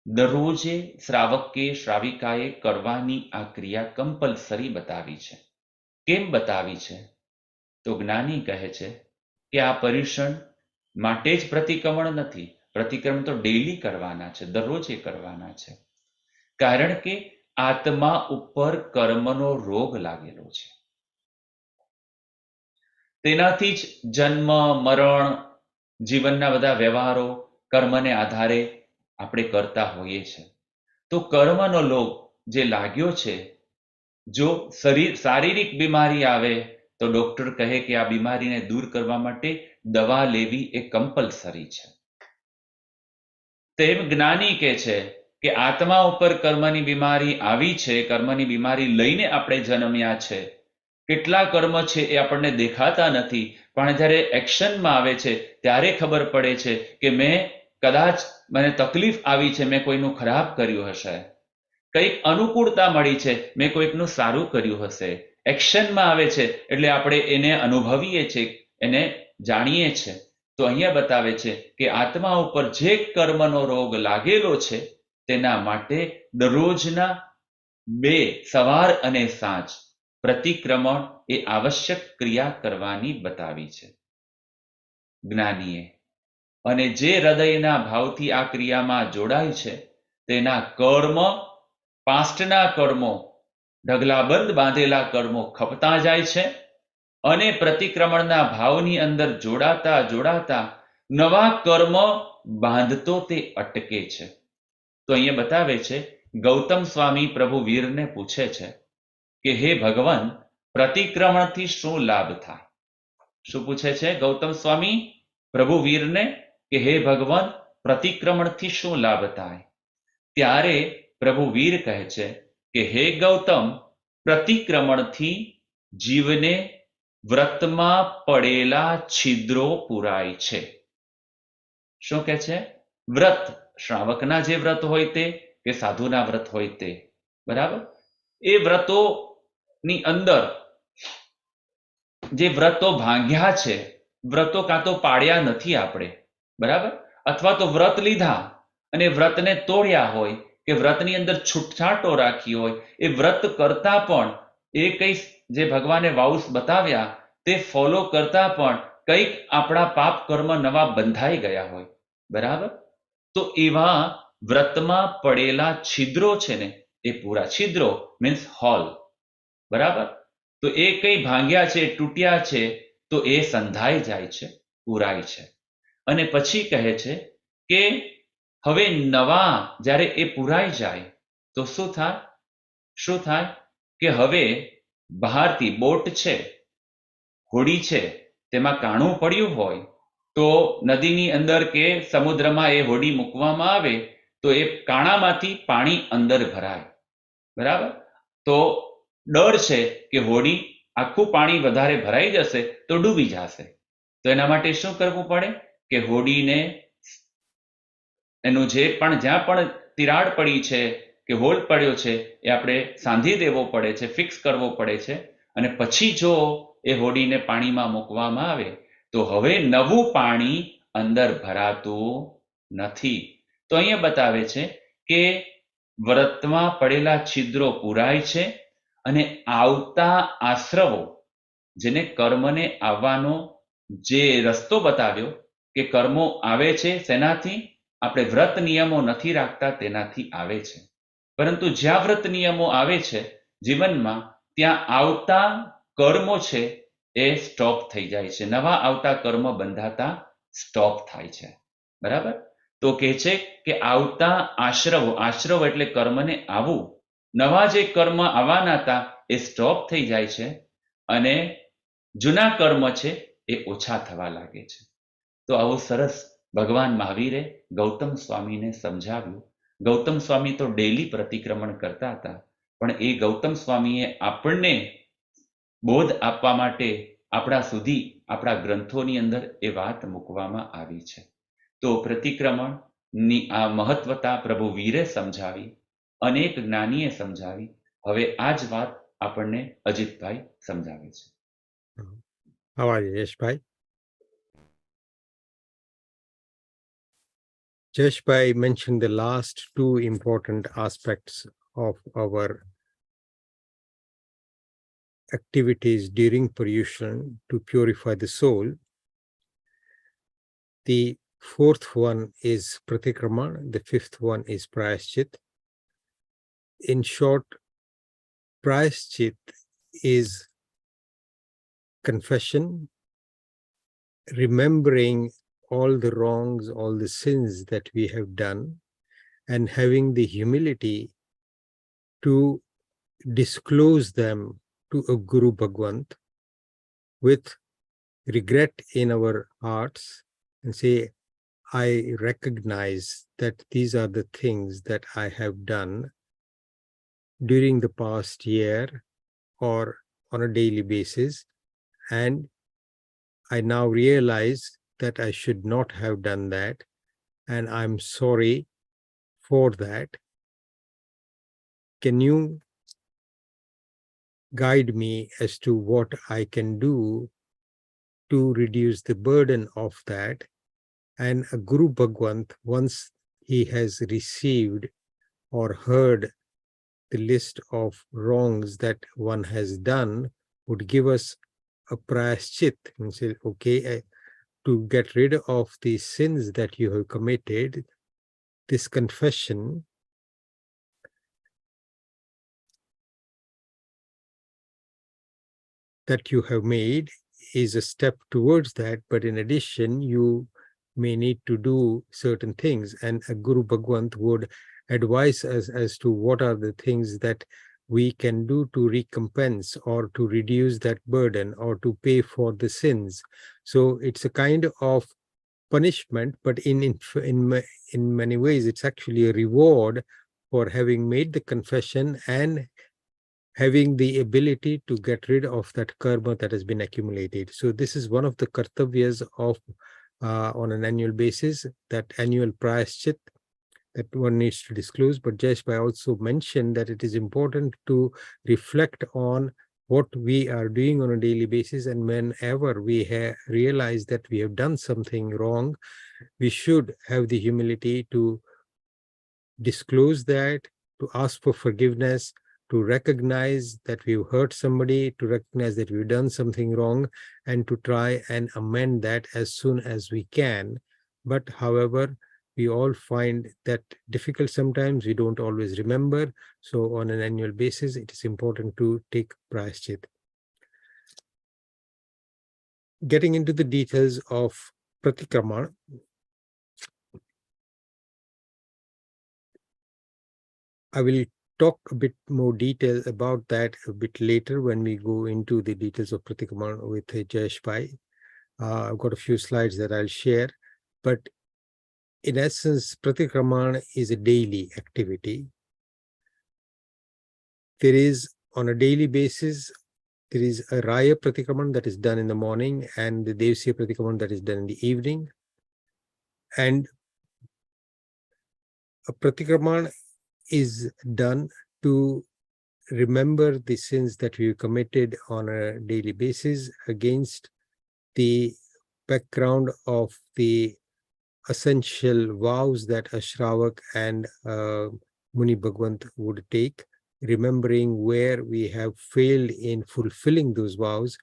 દરરોજે શ્રાવકે શ્રાવિકાએ કરવાની આ ક્રિયા કમ્પલસરી બતાવી છે. કેમ બતાવી છે? તો જ્ઞાની કહે છે કે આ પર્યુષણ માટે જ પ્રતિક્રમણ નથી. પ્રતિક્રમણ તો ડેઈલી કરવાના છે, દરરોજે કરવાના છે. કારણ કે આત્મા ઉપર કર્મનો રોગ લાગેલો છે. તેનાથી જ જન્મ, મરણ, જીવનના બધા વ્યવહારો કર્મને આધારે આપણે કરતા હોઈએ છીએ. તો કર્મનો રોગ જે લાગ્યો છે, જો શારીરિક બીમારી આવે તો ડોક્ટર કહે કે આ બીમારીને દૂર કરવા માટે દવા લેવી એ કમ્પલસરી છે. તેમ જ્ઞાની કહે છે કે આત્મા ઉપર કર્મની બીમારી આવી છે, કર્મની બીમારી લઈને આપણે જન્મ્યા છે. કેટલા કર્મ છે એ આપણને દેખાતા નથી, પણ જ્યારે એક્શનમાં આવે છે ત્યારે ખબર પડે છે કે કદાચ મને તકલીફ આવી છે, મેં કોઈનું ખરાબ કર્યું હશે, કંઈક અનુકૂળતા મળી છે, મેં કોઈકનું સારું કર્યું હશે. એક્શનમાં આવે છે એટલે આપણે એને અનુભવીએ છીએ, એને જાણીએ છીએ. તો અહીંયા બતાવે છે કે આત્મા ઉપર જે કર્મનો રોગ લાગેલો છે તેના માટે દરરોજના 2 સવાર અને સાંજ પ્રતિક્રમણ એ આવશ્યક ક્રિયા કરવાની બતાવી છે જ્ઞાનીએ. અને જે હૃદયના ભાવથી આ ક્રિયામાં જોડાય છે તેના કર્મ, પાસ્ટના કર્મો, ઢગલાબંધ બાંધેલા કર્મો ખપતા જાય છે, અને પ્રતિક્રમણના ભાવની અંદર જોડાતા નવા કર્મ બાંધતો તે અટકે છે. તો અહીંયા બતાવે છે, ગૌતમ સ્વામી પ્રભુ વીરને પૂછે છે કે હે ભગવાન, પ્રતિક્રમણથી શું લાભ થાય? શું પૂછે છે ગૌતમ સ્વામી પ્રભુ વીરને કે હે ભગવાન, પ્રતિક્રમણથી શું લાભ થાય? ત્યારે પ્રભુ વીર કહે છે કે હે ગૌતમ, પ્રતિક્રમણથી જીવને વ્રતમાં પડેલા છિદ્રો પુરાય છે. શું કહે છે? વ્રત, શ્રાવકના જે વ્રત હોય તે કે સાધુના વ્રત હોય તે, બરાબર, એ વ્રતોની અંદર જે વ્રતો ભાંગ્યા છે, વ્રતો કાં તો પાડ્યા નથી આપણે, બરાબર, અથવા તો વ્રત લીધા અને વ્રતને તોડ્યા હોય કે વ્રતની અંદર છૂટછાટો રાખી હોય, એ વ્રત કરતા પણ એ કઈ જે ભગવાને વાઉસ બતાવ્યા તે ફોલો કરતા પણ કંઈક આપણા પાપ કર્મ નવા બંધાઈ ગયા હોય, બરાબર? તો એવા વ્રતમાં પડેલા છિદ્રો છે ને એ પૂરા, છિદ્રો મીન્સ હોલ, બરાબર? તો એ કઈ ભાંગ્યા છે, તૂટ્યા છે, તો એ સંધાઈ જાય છે, પૂરાય છે. અને પછી કહે છે કે હવે નવા જ્યારે એ પૂરાઈ જાય તો શું થાય કે હવે બહારથી બોટ છે, હોડી છે, તેમાં કાણું પડ્યું હોય તો નદીની અંદર કે સમુદ્રમાં એ હોડી મૂકવામાં આવે તો એ કાણામાંથી પાણી અંદર ભરાય, બરાબર? તો ડર છે કે હોડી આખું પાણી વધારે ભરાઈ જશે તો ડૂબી જશે. તો એના માટે શું કરવું પડે કે હોડીને એનું જે પણ જ્યાં પણ તિરાડ પડી છે કે હોલ પડ્યો છે એ આપણે સાંધી દેવો પડે છે, ફિક્સ કરવો પડે છે. અને પછી જો એ હોડીને પાણીમાં મૂકવામાં આવે તો હવે નવું પાણી અંદર ભરાતું નથી. તો અહીંયા બતાવે છે કે વ્રતમાં પડેલા છિદ્રો પૂરાય છે અને આવતા આશ્રવો, જેને કર્મને આવવાનો જે રસ્તો બતાવ્યો કે કર્મો આવે છે શેનાથી? આપણે વ્રત નિયમો નથી રાખતા તેનાથી આવે છે. પરંતુ જ્યાં વ્રત નિયમો આવે છે જીવનમાં, ત્યાં આવતા કર્મો છે એ સ્ટોપ થઈ જાય છે, નવા આવતા કર્મ બંધાતા સ્ટોપ થાય છે, બરાબર? તો કહે છે કે આવતા આશ્રવો, આશ્રવ એટલે કર્મને આવવું, નવા જે કર્મ આવવાના હતા એ સ્ટોપ થઈ જાય છે અને જૂના કર્મ છે એ ઓછા થવા લાગે છે. તો આવું સરસ ભગવાન મહાવીરે ગૌતમ સ્વામીને સમજાવ્યું. ગૌતમ સ્વામી તો ડેલી પ્રતિક્રમણ કરતા હતા, પણ એ ગૌતમ સ્વામીએ આપણને બોધ આપવા માટે આપણા સુધી આપણા ગ્રંથોની અંદર એ વાત મૂકવામાં આવી છે. તો પ્રતિક્રમણની આ મહત્વતા પ્રભુ વીરે સમજાવી, અનેક જ્ઞાનીએ સમજાવી. હવે આ જ વાત આપણને અજીતભાઈ સમજાવે છે. How are you, Jayeshbhai? Jayeshbhai mentioned the last two important aspects of our activities during Paryushan to purify the soul. The fourth one is Pratikraman, the fifth one is Prayaschit. In short, Prayaschit is confession, remembering all the wrongs, all the sins that we have done, and having the humility to disclose them to a Guru Bhagwant with regret in our hearts and say, I recognize that these are the things that I have done during the past year or on a daily basis, and I now realize that I should not have done that, and I'm sorry for that. Can you guide me as to what I can do to reduce the burden of that? And a Guru Bhagwant, once he has received or heard the list of wrongs that one has done, would give us a prayaschit and say, okay, to get rid of the sins that you have committed, this confession that you have made is a step towards that, but in addition, you may need to do certain things, and a Guru Bhagwant would advise us as to what are the things that we can do to recompense or to reduce that burden or to pay for the sins. So it's a kind of punishment, but in many ways, it's actually a reward for having made the confession and having the ability to get rid of that karma that has been accumulated. So this is one of the kartavyas of on an annual basis, that annual prayaschit that one needs to disclose. But Jayeshbhai also mentioned that it is important to reflect on what we are doing on a daily basis, and whenever we realize that we have done something wrong, we should have the humility to disclose that, to ask for forgiveness, to recognize that we've hurt somebody, to recognize that we've done something wrong, and to try and amend that as soon as we can. But however, we all find that difficult sometimes. We don't always remember. So on an annual basis, it is important to take prayashchit. Getting into the details of pratikraman, I will talk a bit more detail about that a bit later when we go into the details of pratikraman with Jayeshbhai. I've got a few slides that I'll share, but in essence, pratikraman is a daily activity. There is, on a daily basis, there is a Raya pratikraman that is done in the morning and the Devsiya pratikraman that is done in the evening. And a pratikraman is done to remember the sins that we committed on a daily basis against the background of the essential vows that a Shravak and Muni Bhagwant would take, remembering where we have failed in fulfilling those vows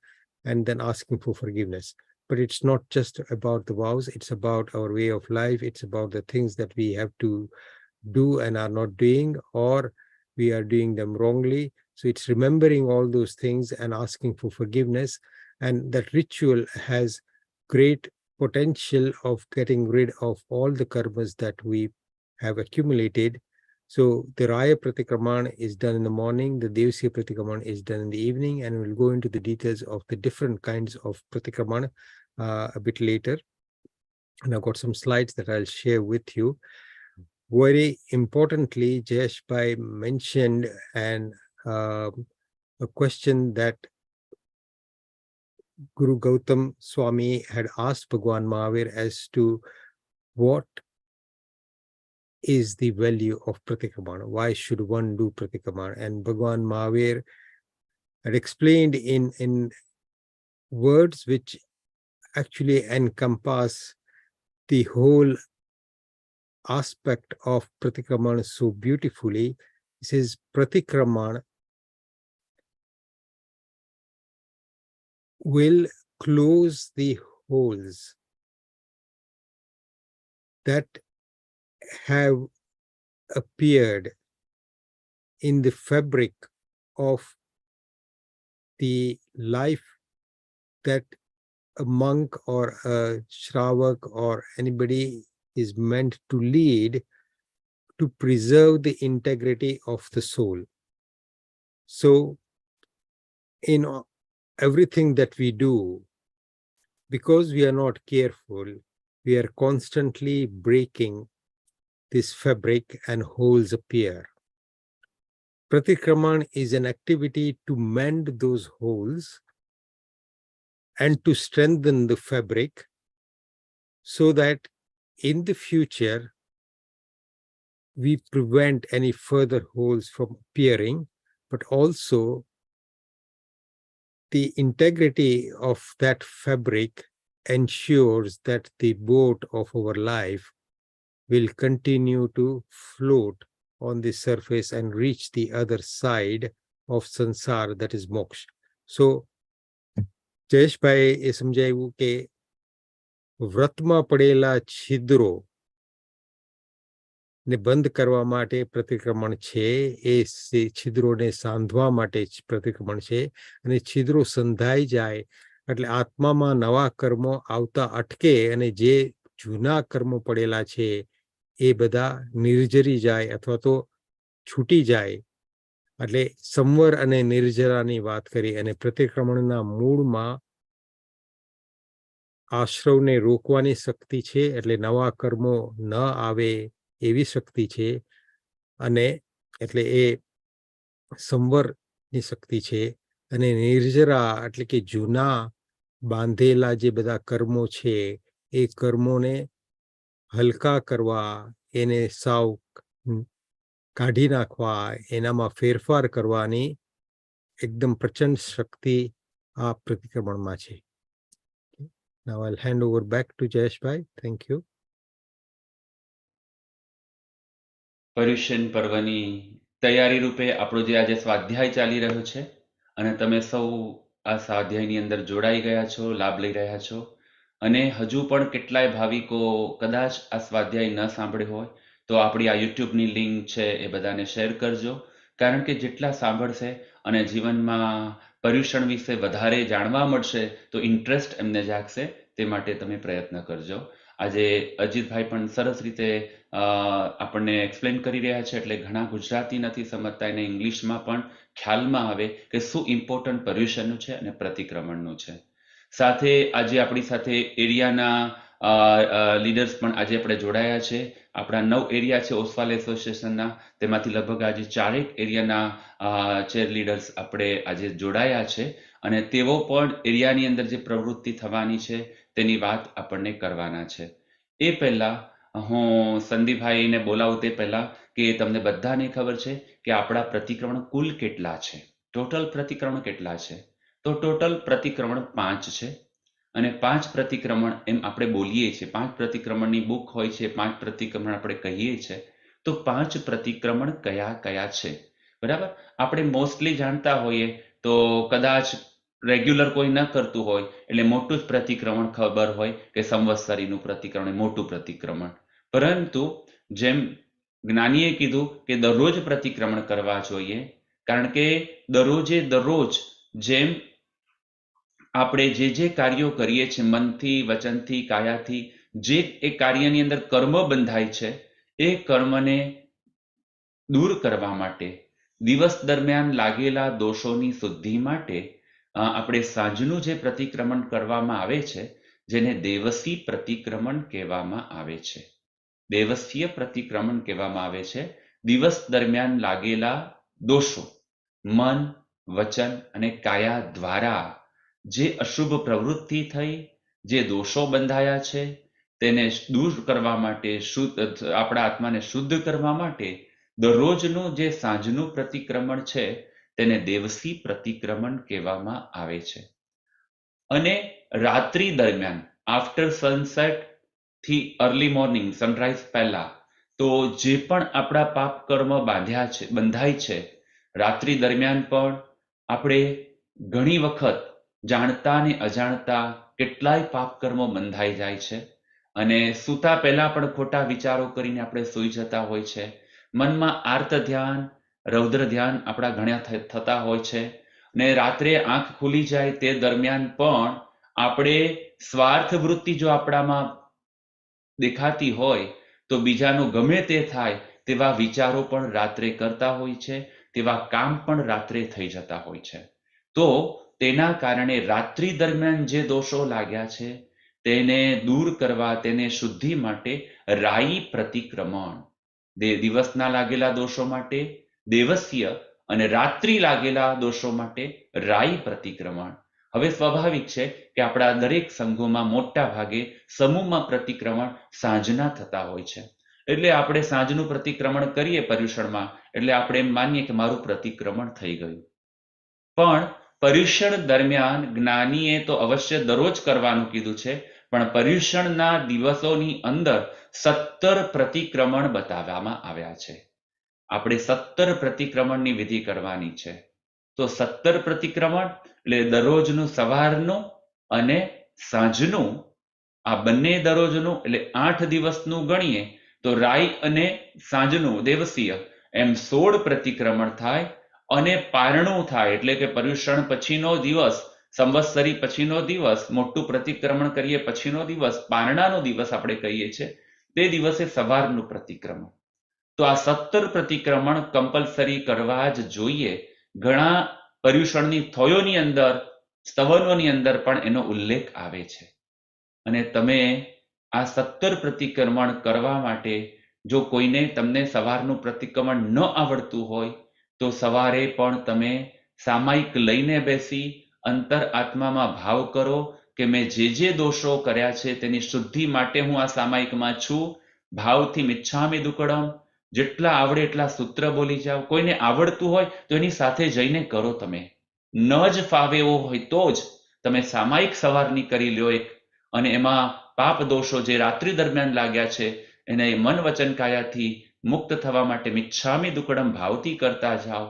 and then asking for forgiveness. But it's not just about the vows, it's about our way of life, it's about the things that we have to do and are not doing, or we are doing them wrongly. So it's remembering all those things and asking for forgiveness. And that ritual has great potential of getting rid of all the karmas that we have accumulated. So the Raya Pratikraman is done in the morning, the Devsiya Pratikraman is done in the evening, and we'll go into the details of the different kinds of Pratikraman a bit later. And I've got some slides that I'll share with you. Very importantly, Jayeshbhai mentioned a question that Guru Gautam Swami had asked Bhagwan Mahavir as to what is the value of Pratikraman? Why should one do Pratikraman? And Bhagwan Mahavir had explained in words which actually encompass the whole aspect of Pratikraman so beautifully. He says, Pratikraman will close the holes that have appeared in the fabric of the life that a monk or a Shravak or anybody is meant to lead, to preserve the integrity of the soul. So in everything that we do, because we are not careful, we are constantly breaking this fabric and holes appear. Pratikraman is an activity to mend those holes and to strengthen the fabric so that in the future we prevent any further holes from appearing, but also the integrity of that fabric ensures that the boat of our life will continue to float on the surface and reach the other side of sansar, that is moksha. So Jayeshbhai એ સમજાવ્યું કે વ્રતમાં પડેલા છિદ્રો ને બંધ કરવા માટે પ્રતિક્રમણ છે, એ છિદ્રોને સાંધવા માટે પ્રતિક્રમણ છે. અને છિદ્રો સંધાઈ જાય એટલે આત્મામાં નવા કર્મો આવતા અટકે અને જે જૂના કર્મો પડેલા છે એ બધા નિર્જરી જાય અથવા તો છૂટી જાય. એટલે સંવર અને નિર્જરાની વાત કરી. અને પ્રતિક્રમણના મૂળમાં આશ્રવને રોકવાની શક્તિ છે, એટલે નવા કર્મો ન આવે એવી શક્તિ છે. અને એટલે એ સંવરની શક્તિ છે. અને નિર્જરા એટલે કે જૂના બાંધેલા જે બધા કર્મો છે એ કર્મોને હલકા કરવા, એને સાવ કાઢી નાખવા, એનામાં ફેરફાર કરવાની એકદમ પ્રચંડ શક્તિ આ પ્રતિક્રમણમાં છે. Now I'll hand over back to Jayeshbhai. Thank you. Paryushan પર્વની તૈયારી રૂપે આપણો જે આજે સ્વાધ્યાય ચાલી રહ્યો છે અને તમે સૌ આ સ્વાધ્યાયની અંદર જોડાઈ ગયા છો, લાભ લઈ રહ્યા છો. અને હજુ પણ કેટલાય ભાવિકો કદાચ આ સ્વાધ્યાય ન સાંભળ્યો હોય તો આપણી આ યુટ્યુબની લિંક છે એ બધાને શેર કરજો. કારણ કે જેટલા સાંભળશે અને જીવનમાં પર્યુષણ વિશે વધારે જાણવા મળશે તો ઇન્ટરેસ્ટ એમને જાગશે. તે માટે તમે પ્રયત્ન કરજો. આજે અજીતભાઈ પણ સરસ રીતે આપણને એક્સપ્લેન કરી રહ્યા છે, એટલે ઘણા ગુજરાતી નથી સમજતા એને ઇંગ્લિશમાં પણ ખ્યાલમાં આવે કે શું ઇમ્પોર્ટન્ટ પર્યુષણનું છે અને પ્રતિક્રમણનું છે. સાથે આજે આપણી સાથે એરિયાના લીડર્સ પણ આજે આપણે જોડાયા છે. આપણા 9 એરિયા છે ઓસવાલ એસોસિએશનના, તેમાંથી લગભગ આજે 4 એરિયાના ચેર લીડર્સ આપણે આજે જોડાયા છે અને તેઓ પણ એરિયાની અંદર જે પ્રવૃત્તિ થવાની છે તેની વાત આપણને કરવાના છે. એ પહેલા હું સંદીપભાઈને બોલાવું તે પહેલા કે તમને બધાને ખબર છે કે આપણા પ્રતિક્રમણ કુલ કેટલા છે, ટોટલ પ્રતિક્રમણ કેટલા છે? તો ટોટલ પ્રતિક્રમણ 5 છે અને 5 પ્રતિક્રમણ એમ આપણે બોલીએ છીએ. 5 પ્રતિક્રમણની બુક હોય છે, 5 પ્રતિક્રમણ આપણે કહીએ છીએ. તો 5 પ્રતિક્રમણ કયા કયા છે? બરાબર, આપણે મોસ્ટલી જાણતા હોઈએ તો કદાચ રેગ્યુલર કોઈ ન કરતું હોય એટલે મોટું જ પ્રતિક્રમણ ખબર હોય કે સંવત્સરીનું પ્રતિક્રમણ મોટું પ્રતિક્રમણ. પરંતુ જેમ જ્ઞાનીએ કીધું કે દરરોજ પ્રતિક્રમણ કરવા જોઈએ, કારણ કે દરરોજ જેમ આપણે જે કાર્યો કરીએ છીએ મનથી, વચનથી, કાયાથી, જે એ કાર્યની અંદર કર્મ બંધાય છે એ કર્મને દૂર કરવા માટે, દિવસ દરમિયાન લાગેલા દોષોની શુદ્ધિ માટે આપણે સાંજનું જે પ્રતિક્રમણ કરવામાં આવે છે જેને દેવસી પ્રતિક્રમણ કહેવામાં આવે છે. દેવસીય પ્રતિક્રમણ કહેવામાં આવે છે. દિવસ દરમિયાન લાગેલા દોષો મન, વચન અને કાયા દ્વારા જે અશુભ પ્રવૃત્તિ થઈ, જે દોષો બંધાયા છે તેને દૂર કરવા માટે, આપણા આત્માને શુદ્ધ કરવા માટે દરરોજનું જે સાંજનું પ્રતિક્રમણ છે તેને દેવસી પ્રતિક્રમણ કહેવામાં આવે છે. અને રાત્રિ દરમિયાન આફ્ટર સનસેટ થી અર્લી મોર્નિંગ, સનરાઈઝ પહેલા, તો જે પણ આપણા પાપ કર્મ બંધાય છે રાત્રિ દરમિયાન પણ આપણે ઘણી વખત જાણતા ને અજાણતા કેટલાય પાપ કર્મો બંધાઈ જાય છે અને સૂતા પહેલા પણ ખોટા વિચારો કરીને આપણે સૂઈ જતા હોય છે. મનમાં આર્ત ધ્યાન, રૌદ્ર ધ્યાન આપણા ઘણા થતા હોય છે ને રાત્રે આંખ ખુલી જાય તે દરમિયાન પણ આપણે સ્વાર્થ વૃત્તિ જો આપણામાં દેખાતી હોય તો બીજાનું ગમે તે થાય તેવા વિચારો પણ રાત્રે કરતા હોય છે, તેવા કામ પણ રાત્રે થઈ જતા હોય છે. તો તેના કારણે રાત્રિ દરમિયાન જે દોષો લાગ્યા છે તેને દૂર કરવા, તેને શુદ્ધિ માટે રાઈ પ્રતિક્રમણ, દિવસના લાગેલા દોષો માટે દેવસ્ય અને રાત્રિ લાગેલા દોષો માટે રાઈ પ્રતિક્રમણ. હવે સ્વાભાવિક છે કે આપણા દરેક સંઘોમાં મોટા ભાગે સમૂહમાં પ્રતિક્રમણ સાંજના થતા હોય છે. એટલે આપણે સાંજનું પ્રતિક્રમણ કરીએ પર્યુષણમાં એટલે આપણે એમ માનીએ કે મારું પ્રતિક્રમણ થઈ ગયું. પણ પર્યુષણ દરમિયાન જ્ઞાનીએ તો અવશ્ય દરરોજ કરવાનું કીધું છે, પણ પર્યુષણના દિવસોની અંદર 17 પ્રતિક્રમણ બતાવવામાં આવ્યા છે. આપણે 17 પ્રતિક્રમણની વિધિ કરવાની છે. તો 17 પ્રતિક્રમણ એટલે દરરોજનું સવારનું અને સાંજનું, આ બંને દરરોજનું એટલે 8 દિવસનું ગણીએ તો રાઈ અને સાંજનું દેવસીય એમ 16 પ્રતિક્રમણ થાય. અને પારણું થાય એટલે કે પર્યુષણ પછીનો દિવસ, સંવત્સરી પછીનો દિવસ, મોટું પ્રતિક્રમણ કરીએ પછીનો દિવસ, પારણાનો દિવસ આપણે કહીએ છીએ, તે દિવસે સવારનું પ્રતિક્રમણ. તો આ 17 પ્રતિક્રમણ કમ્પલસરી કરવા જ જોઈએ. ઘણા પર્યુષણની થોયોની અંદર, સ્તવનોની અંદર પણ એનો ઉલ્લેખ આવે છે. અને તમે આ 17 પ્રતિક્રમણ કરવા માટે જો કોઈને તમને સવારનું પ્રતિક્રમણ ન આવડતું હોય તો સવારે પણ તમે સામાયિક લઈને બેસી અંતર આત્મામાં ભાવ કરો કે મેં જે દોષો કર્યા છે તેની શુદ્ધિ માટે હું આ સામાયિકમાં છું. ભાવથી મિચ્છામિ દુક્કડમ, જેટલા આવડે એટલા સૂત્ર બોલી જાઓ. કોઈને આવડતું હોય તો એની સાથે જઈને કરો. તમે ન જ ફાવે એવો હોય તો જ તમે સામાયિક સવારની કરી લ્યો એક, અને એમાં પાપ દોષો જે રાત્રિ દરમિયાન લાગ્યા છે એને મન વચન કાયાથી મુક્ત થવા માટે મિચ્છામી દુક્કડમ ભાવથી કરતા જાઓ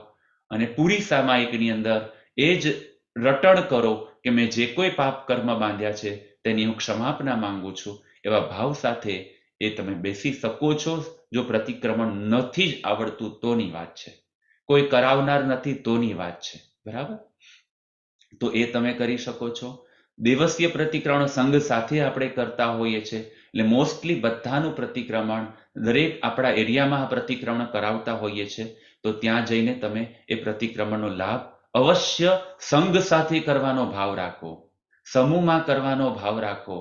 અને પૂરી સામાયિકની અંદર એ જ રટણ કરો કે મેં જે કોઈ પાપ કર્મ બાંધ્યા છે તેની હું ક્ષમાપના માંગુ છું, એવા ભાવ સાથે એ તમે બેસી શકો છો. જો પ્રતિક્રમણ નથી જ આવડતું તોની વાત છે, કોઈ કરાવનાર નથી તોની વાત છે, બરાબર? તો એ તમે કરી શકો છો. દિવસીય પ્રતિક્રમણ સંઘ સાથે આપણે કરતા હોઈએ છીએ, એટલે મોસ્ટલી બધાનું પ્રતિક્રમણ દરેક આપણા એરિયામાં પ્રતિક્રમણ કરાવતા હોઈએ છીએ. તો ત્યાં જઈને તમે એ પ્રતિક્રમણનો લાભ અવશ્ય સંઘ સાથે કરવાનો ભાવ રાખો, સમૂહમાં કરવાનો ભાવ રાખો.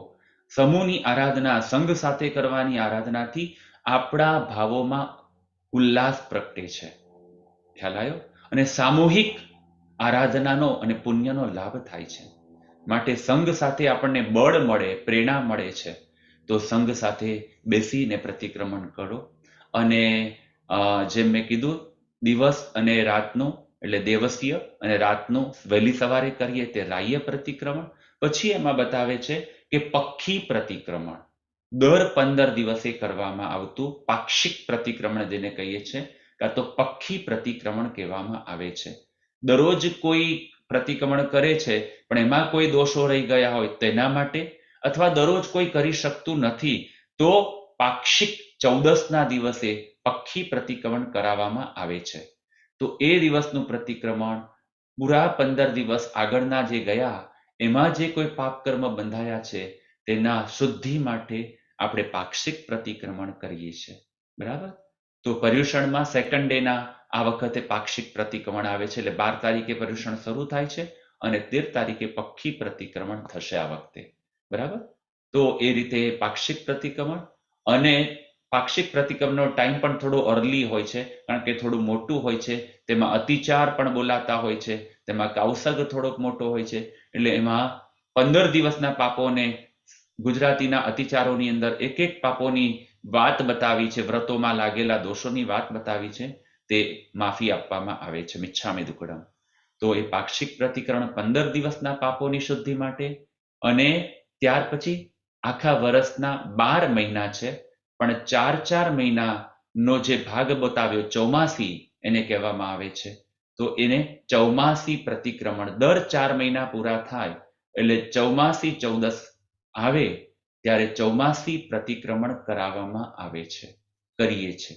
સમૂહની આરાધના, સંઘ સાથે કરવાની આરાધનાથી આપણા ભાવોમાં ઉલ્લાસ પ્રગટે છે. ખ્યાલ આવ્યો? અને સામૂહિક આરાધનાનો અને પુણ્યનો લાભ થાય છે. માટે સંઘ સાથે આપણને બળ મળે, પ્રેરણા મળે છે. તો સંઘ સાથે બેસીને પ્રતિક્રમણ કરો. અને જેમ મેં કીધું, દિવસ અને રાતનું એટલે દેવસીય અને રાતનું વહેલી સવારે કરીએ તે રાહ્ય પ્રતિક્રમણ. પછી એમાં બતાવે છે કે પક્ષી પ્રતિક્રમણ દર 15 દિવસે કરવામાં આવતું પાક્ષિક પ્રતિક્રમણ જેને કહીએ છીએ, કાં તો પક્ષી પ્રતિક્રમણ કહેવામાં આવે છે. દરરોજ કોઈ પ્રતિક્રમણ કરે છે પણ એમાં કોઈ દોષો રહી ગયા હોય તેના માટે, અથવા દરરોજ કોઈ કરી શકતું નથી તો પાક્ષિક 14ના દિવસે પક્ષી પ્રતિક્રમણ કરાવવામાં આવે છે. તો એ દિવસનું પ્રતિક્રમણ પૂરા 15 દિવસ આગળના જે ગયા એમાં જે કોઈ પાપ કર્મ બંધાયા છે તેના શુદ્ધિ માટે આપણે પાક્ષિક પ્રતિક્રમણ કરીએ છીએ, બરાબર? તો પર્યુષણમાં સેકન્ડ ડેના આ વખતે પાક્ષિક પ્રતિક્રમણ આવે છે. એટલે 12 તારીખે પર્યુષણ શરૂ થાય છે અને 13 તારીખે પક્ષી પ્રતિક્રમણ થશે આ વખતે, બરાબર? તો એ રીતે પાક્ષિક પ્રતિક્રમણ. અને પાક્ષિક પ્રતિક્રમણનો ટાઈમ પણ થોડો અર્લી હોય છે, કારણ કે થોડું મોટું હોય છે. તેમાં અતિચાર પણ બોલાતા હોય છે, તેમાં કૌસગ થોડોક મોટો હોય છે. એટલે એમાં 15 દિવસના પાપોને ગુજરાતીના અતિચારોની અંદર એક એક પાપોની વાત બતાવી છે, વ્રતોમાં લાગેલા દોષોની વાત બતાવી છે. તે માફી આપવામાં આવે છે, મિચ્છામી દુક્કડમ. તો એ પાક્ષિક પ્રતિક્રમણ 15 દિવસના પાપોની શુદ્ધિ માટે. અને ત્યાર પછી આખા વર્ષના 12 મહિના છે, પણ 4 મહિનાનો જે ભાગ બતાવ્યો ચોમાસી એને કહેવામાં આવે છે. તો એને ચૌમાસી પ્રતિક્રમણ દર 4 મહિના પૂરા થાય એટલે ચૌમાસી 14 આવે ત્યારે ચૌમાસી પ્રતિક્રમણ કરાવવામાં આવે છે, કરીએ છે.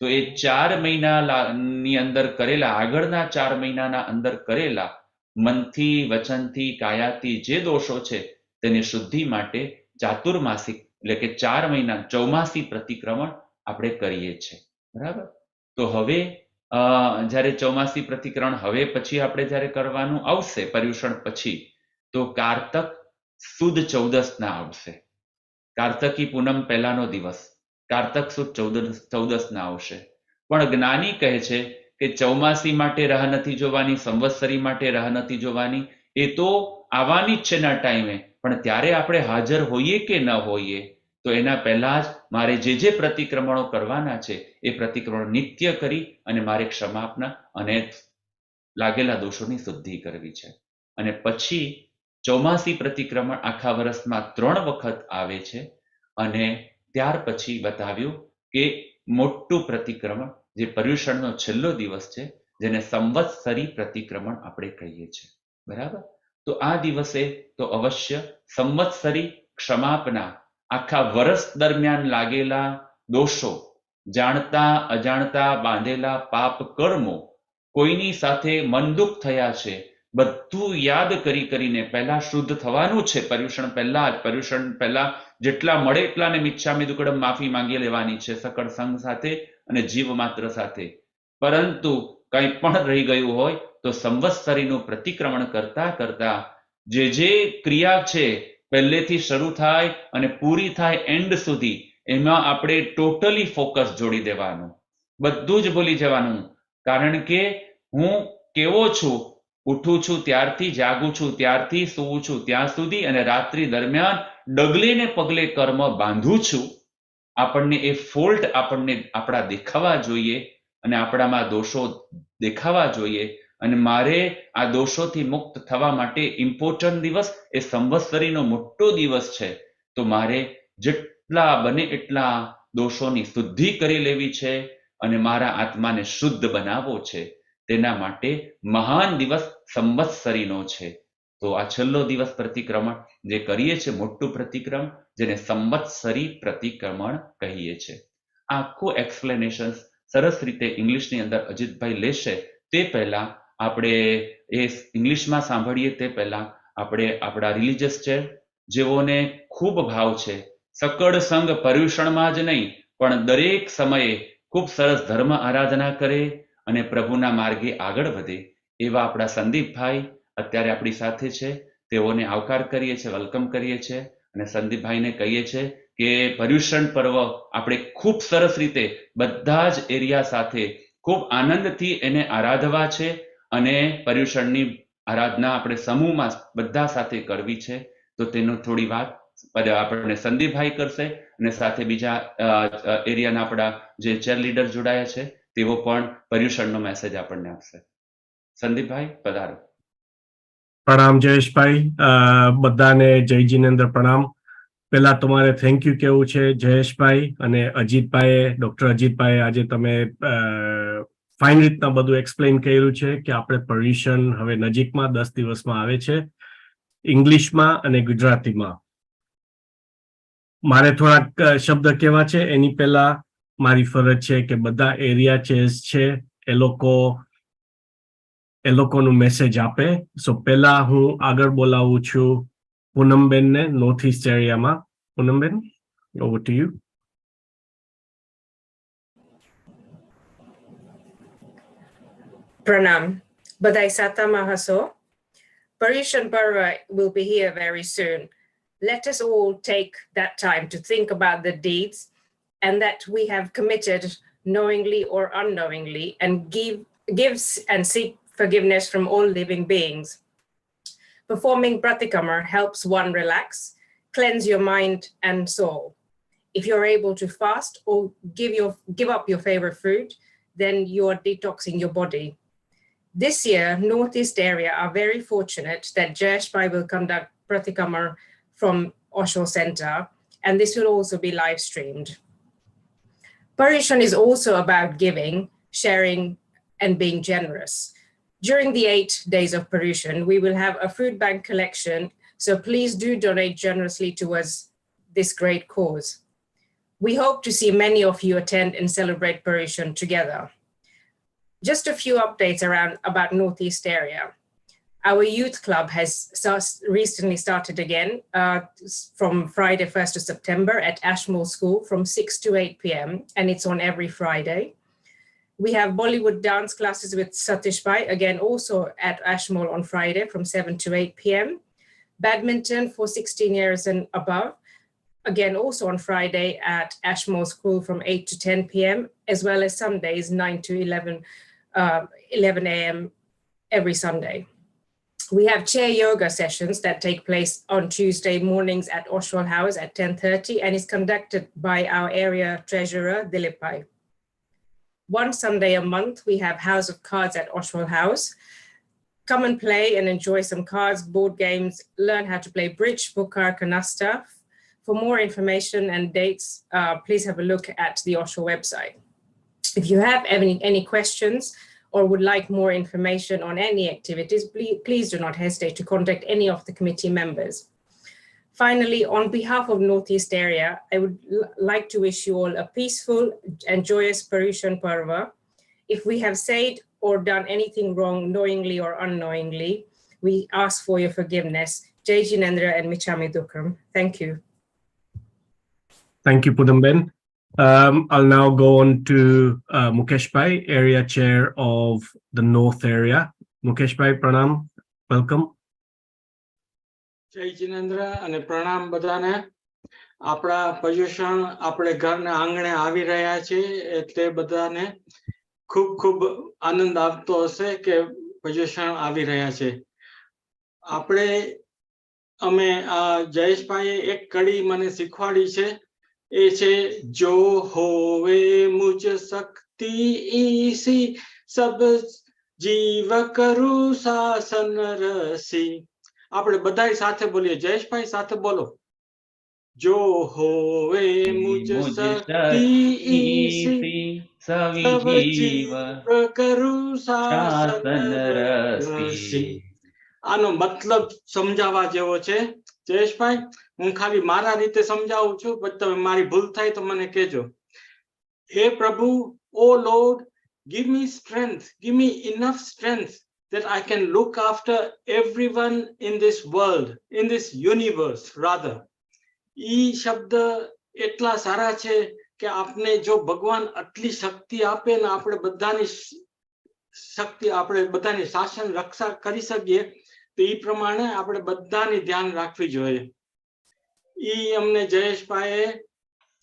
તો એ 4 મહિનાની અંદર કરેલા, આગળના 4 મહિનાના અંદર કરેલા મનથી, વચનથી, કાયાથી જે દોષો છે તેની શુદ્ધિ માટે ચાતુર્માસિક એટલે કે 4 મહિના ચૌમાસી પ્રતિક્રમણ આપણે કરીએ છીએ, બરાબર? તો હવે જ્યારે ચોમાસી પ્રતિક્રમણ હવે પછી આપણે જ્યારે કરવાનું આવશે પર્યુષણ પછી, તો કારતક સુદ 14ના આવશે. કારતકી પૂનમ પહેલાનો દિવસ કારતક સુદ 14ના આવશે. પણ જ્ઞાની કહે છે કે ચૌમાસી માટે રાહ નથી જોવાની, સંવત્સરી માટે રાહ નથી જોવાની. એ તો આવવાની જ છે ના ટાઈમે, પણ ત્યારે આપણે હાજર હોઈએ કે ન હોઈએ તો એના પહેલા જ મારે જે પ્રતિક્રમણો કરવાના છે એ પ્રતિક્રમણ નિત્ય કરી અને મારે ક્ષમાપના અને લાગેલા દોષોની શુદ્ધિ કરવી છે. અને પછી ચોમાસી પ્રતિક્રમણ આખા વર્ષમાં 3 વખત આવે છે. અને ત્યાર પછી બતાવ્યું કે મોટું પ્રતિક્રમણ જે પર્યુષણનો છેલ્લો દિવસ છે, જેને સંવત્સરી પ્રતિક્રમણ આપણે કહીએ છીએ, બરાબર? તો આ દિવસે તો અવશ્ય સંવત્સરી ક્ષમાપના, આખા વર્ષ દરમિયાન લાગેલા દોષો, જાણતા અજાણતા બાંધેલા પાપ કર્મો, કોઈની સાથે મનદુખ થયા છે, બધું યાદ કરીને પહેલા શુદ્ધ થવાનું છે. પર્યુષણ પહેલા જેટલા મળે એટલાને મિચ્છામી દુક્કડમ માફી માંગી લેવાની છે, સકળ સંઘ સાથે અને જીવ માત્ર સાથે. પરંતુ કંઈ પણ રહી ગયું હોય તો સંવત્સરીનું પ્રતિક્રમણ કરતા કરતા જે ક્રિયા છે પહેલેથી શરૂ થાય અને પૂરી થાય એન્ડ સુધી, એમાં આપણે ટોટલી ફોકસ જોડી દેવાનું, બધું જ ભૂલી જવાનું. કારણ કે હું કેવો છું, ઉઠું છું ત્યારથી, જાગું છું ત્યારથી, સૂવું છું ત્યાં સુધી અને રાત્રિ દરમિયાન ડગલે ને પગલે કર્મ બાંધું છું. આપણને એ ફોલ્ટ આપણા દેખાવા જોઈએ અને આપણામાં દોષો દેખાવા જોઈએ. અને મારે આ દોષોથી મુક્ત થવા માટે ઇમ્પોર્ટન્ટ દિવસ એ સંવત્સરીનો મોટો દિવસ છે. તો મારે જેટલા બને એટલા દોષોની શુદ્ધિ કરી લેવી છે અને મારા આત્માને શુદ્ધ બનાવવો છે, તેના માટે મહાન દિવસ સંવત્સરીનો છે. તો આ છેલ્લો દિવસ પ્રતિક્રમણ જે કરીએ છીએ, મોટું પ્રતિક્રમણ, જેને સંવત્સરી પ્રતિક્રમણ કહીએ છીએ. આખું એક્સપ્લેનેશન સરસ રીતે ઇંગ્લિશની અંદર અજીતભાઈ લેશે. તે પહેલા આપણે એ ઇંગ્લિશમાં સાંભળીએ તે પહેલા આપણે આપણા રિલિજિયસ છે જેઓને ખૂબ ભાવ છે, સકળ સંગ પર્યુષણમાં જ નહીં પણ દરેક સમયે ખૂબ સરસ ધર્મ આરાધના કરે અને પ્રભુના માર્ગે આગળ વધે એવા આપણા સંદીપભાઈ અત્યારે આપણી સાથે છે. તેઓને આવકાર કરીએ છીએ, વેલકમ કરીએ છીએ અને સંદીપભાઈને કહીએ છીએ કે પર્યુષણ પર્વ આપણે ખૂબ સરસ રીતે બધા જ એરિયા સાથે ખૂબ આનંદથી એને આરાધવા છે અને પર્યુષણની આરાધના આપણે સમૂહમાં બધા સાથે કરવી છે. તો તેનો થોડી વાત આપણને સંદીપભાઈ કરશે અને સાથે બીજા એરિયાના આપણા જે ચેર લીડર જોડાયા છે તેઓ પણ પર્યુષણનો મેસેજ આપણને આપશે. સંદીપભાઈ પધારો. પ્રણામ જયેશભાઈ, બધાને જય જીનેન્દ્ર પ્રણામ. પેલા તમારે થેન્ક યુ કેવું છે જયેશભાઈ અને અજીતભાઈ, ડોક્ટર અજીતભાઈ, આજે તમે ફાઇન રીતના બધું એક્સપ્લેન કર્યું છે કે આપણે પર્યુષણ હવે નજીકમાં 10 દિવસમાં આવે છે, ઇંગ્લિશમાં અને ગુજરાતીમાં. મારે થોડાક શબ્દ કહેવા છે. એની પહેલા મારી ફરજ છે કે બધા એરિયા ચેસ છે એ લોકોનું મેસેજ આપે. સો પહેલા હું આગળ બોલાવું છું પૂનમબેનને, નોર્થ ઇસ્ટ એરિયામાં. Poonamben, over to you. Pranam. Badai Satama Haso. Paryushan Parva will be here very soon. Let us all take that time to think about the deeds and that we have committed knowingly or unknowingly, and gives and seek forgiveness from all living beings. Performing Pratikamar helps one relax, cleanse your mind and soul. If you're able to fast or give up your favorite food, then you're detoxing your body. This year, Northeast area are very fortunate that Jayeshbhai will conduct Pratikamar from Oshwal Center, and this will also be live streamed. Paryushan is also about giving, sharing, and being generous. During the 8 days of Paryushan, we will have a food bank collection, so please do donate generously towards this great cause. We hope to see many of you attend and celebrate Paryushan together. Just a few updates about Northeast area. Our youth club has recently started again from Friday 1st of September at Ashmole School from 6 to 8 p.m. and it's on every Friday. We have Bollywood dance classes with Jayeshbhai, again also at Ashmole on Friday from 7 to 8 p.m. Badminton for 16 years and above, again also on Friday at Ashmole School from 8 to 10 p.m. as well as Sundays 9 to 11 a.m. every Sunday. We have chair yoga sessions that take place on Tuesday mornings at Oshwal House at 10:30 and is conducted by our area treasurer, Dilipbhai. One Sunday a month, we have House of Cards at Oshwal House. Come and play and enjoy some cards, board games, learn how to play bridge, bukar, canasta. For more information and dates, please have a look at the Oshwal website. If you have any questions or would like more information on any activities, please do not hesitate to contact any of the committee members. Finally, on behalf of Northeast area, I would like to wish you all a peaceful and joyous Paryushan Parva. If we have said or done anything wrong knowingly or unknowingly, we ask for your forgiveness. Jai Jinendra and Michami Dukram. Thank you. Thank you, Pudamben. I'll now go on to Mukeshbhai, area chair of the North area. Mukeshbhai, pranam, welcome. જય જીનેન્દ્ર અને પ્રણામ બધાને. આપણા પર્યુષણ આપણે ઘરના આંગણે આવી રહ્યા છે એટલે બધાને ખૂબ ખૂબ આનંદ આવતો હશે કે પર્યુષણ આવી રહ્યા છે. અમે જયેશભાઈએ એક કડી મને શીખવાડી છે, એ છે જો હોવે મુજ શક્તિ ઈસી સબ જીવ કરું શાસન રસી. આપણે બધા સાથે બોલીએ. જયેશભાઈ સાથે બોલો. જો હોવે મુજ શક્તિ ઈસી સવ જીવ કરું શાસન રસી. આનો મતલબ સમજાવવા જેવો છે જયેશભાઈ. હું ખાલી મારા રીતે સમજાવું છું, પણ તમે મારી ભૂલ થાય તો મને કહેજો. હે પ્રભુ, ઓ lord, give me strength, give me enough strength that I can look after everyone in this world, in this universe rather. ઈ શબ્દ એટલા સારા છે કે આપને જો ભગવાન આટલી શક્તિ આપે ને આપણે બધાની શક્તિ, આપણે બધાની શાસન રક્ષા કરી શકીએ, તો ઈ પ્રમાણે આપણે બધાની ધ્યાન રાખવી જોઈએ. ઈ અમને જયેશભાઈએ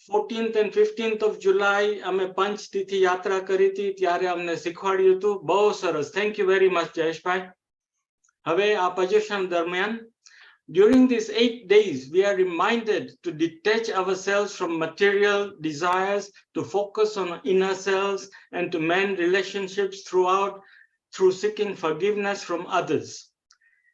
14th and 15th of July અમે પંચતિથિ યાત્રા કરી હતી ત્યારે અમને શીખવાડ્યું હતું. બહુ સરસ. Thank you very much Jayeshbhai. હવે આ પર્યુષણ દરમિયાન, during these 8 days, we are reminded to detach ourselves from material desires, to focus on inner selves, and to mend relationships through seeking forgiveness from others.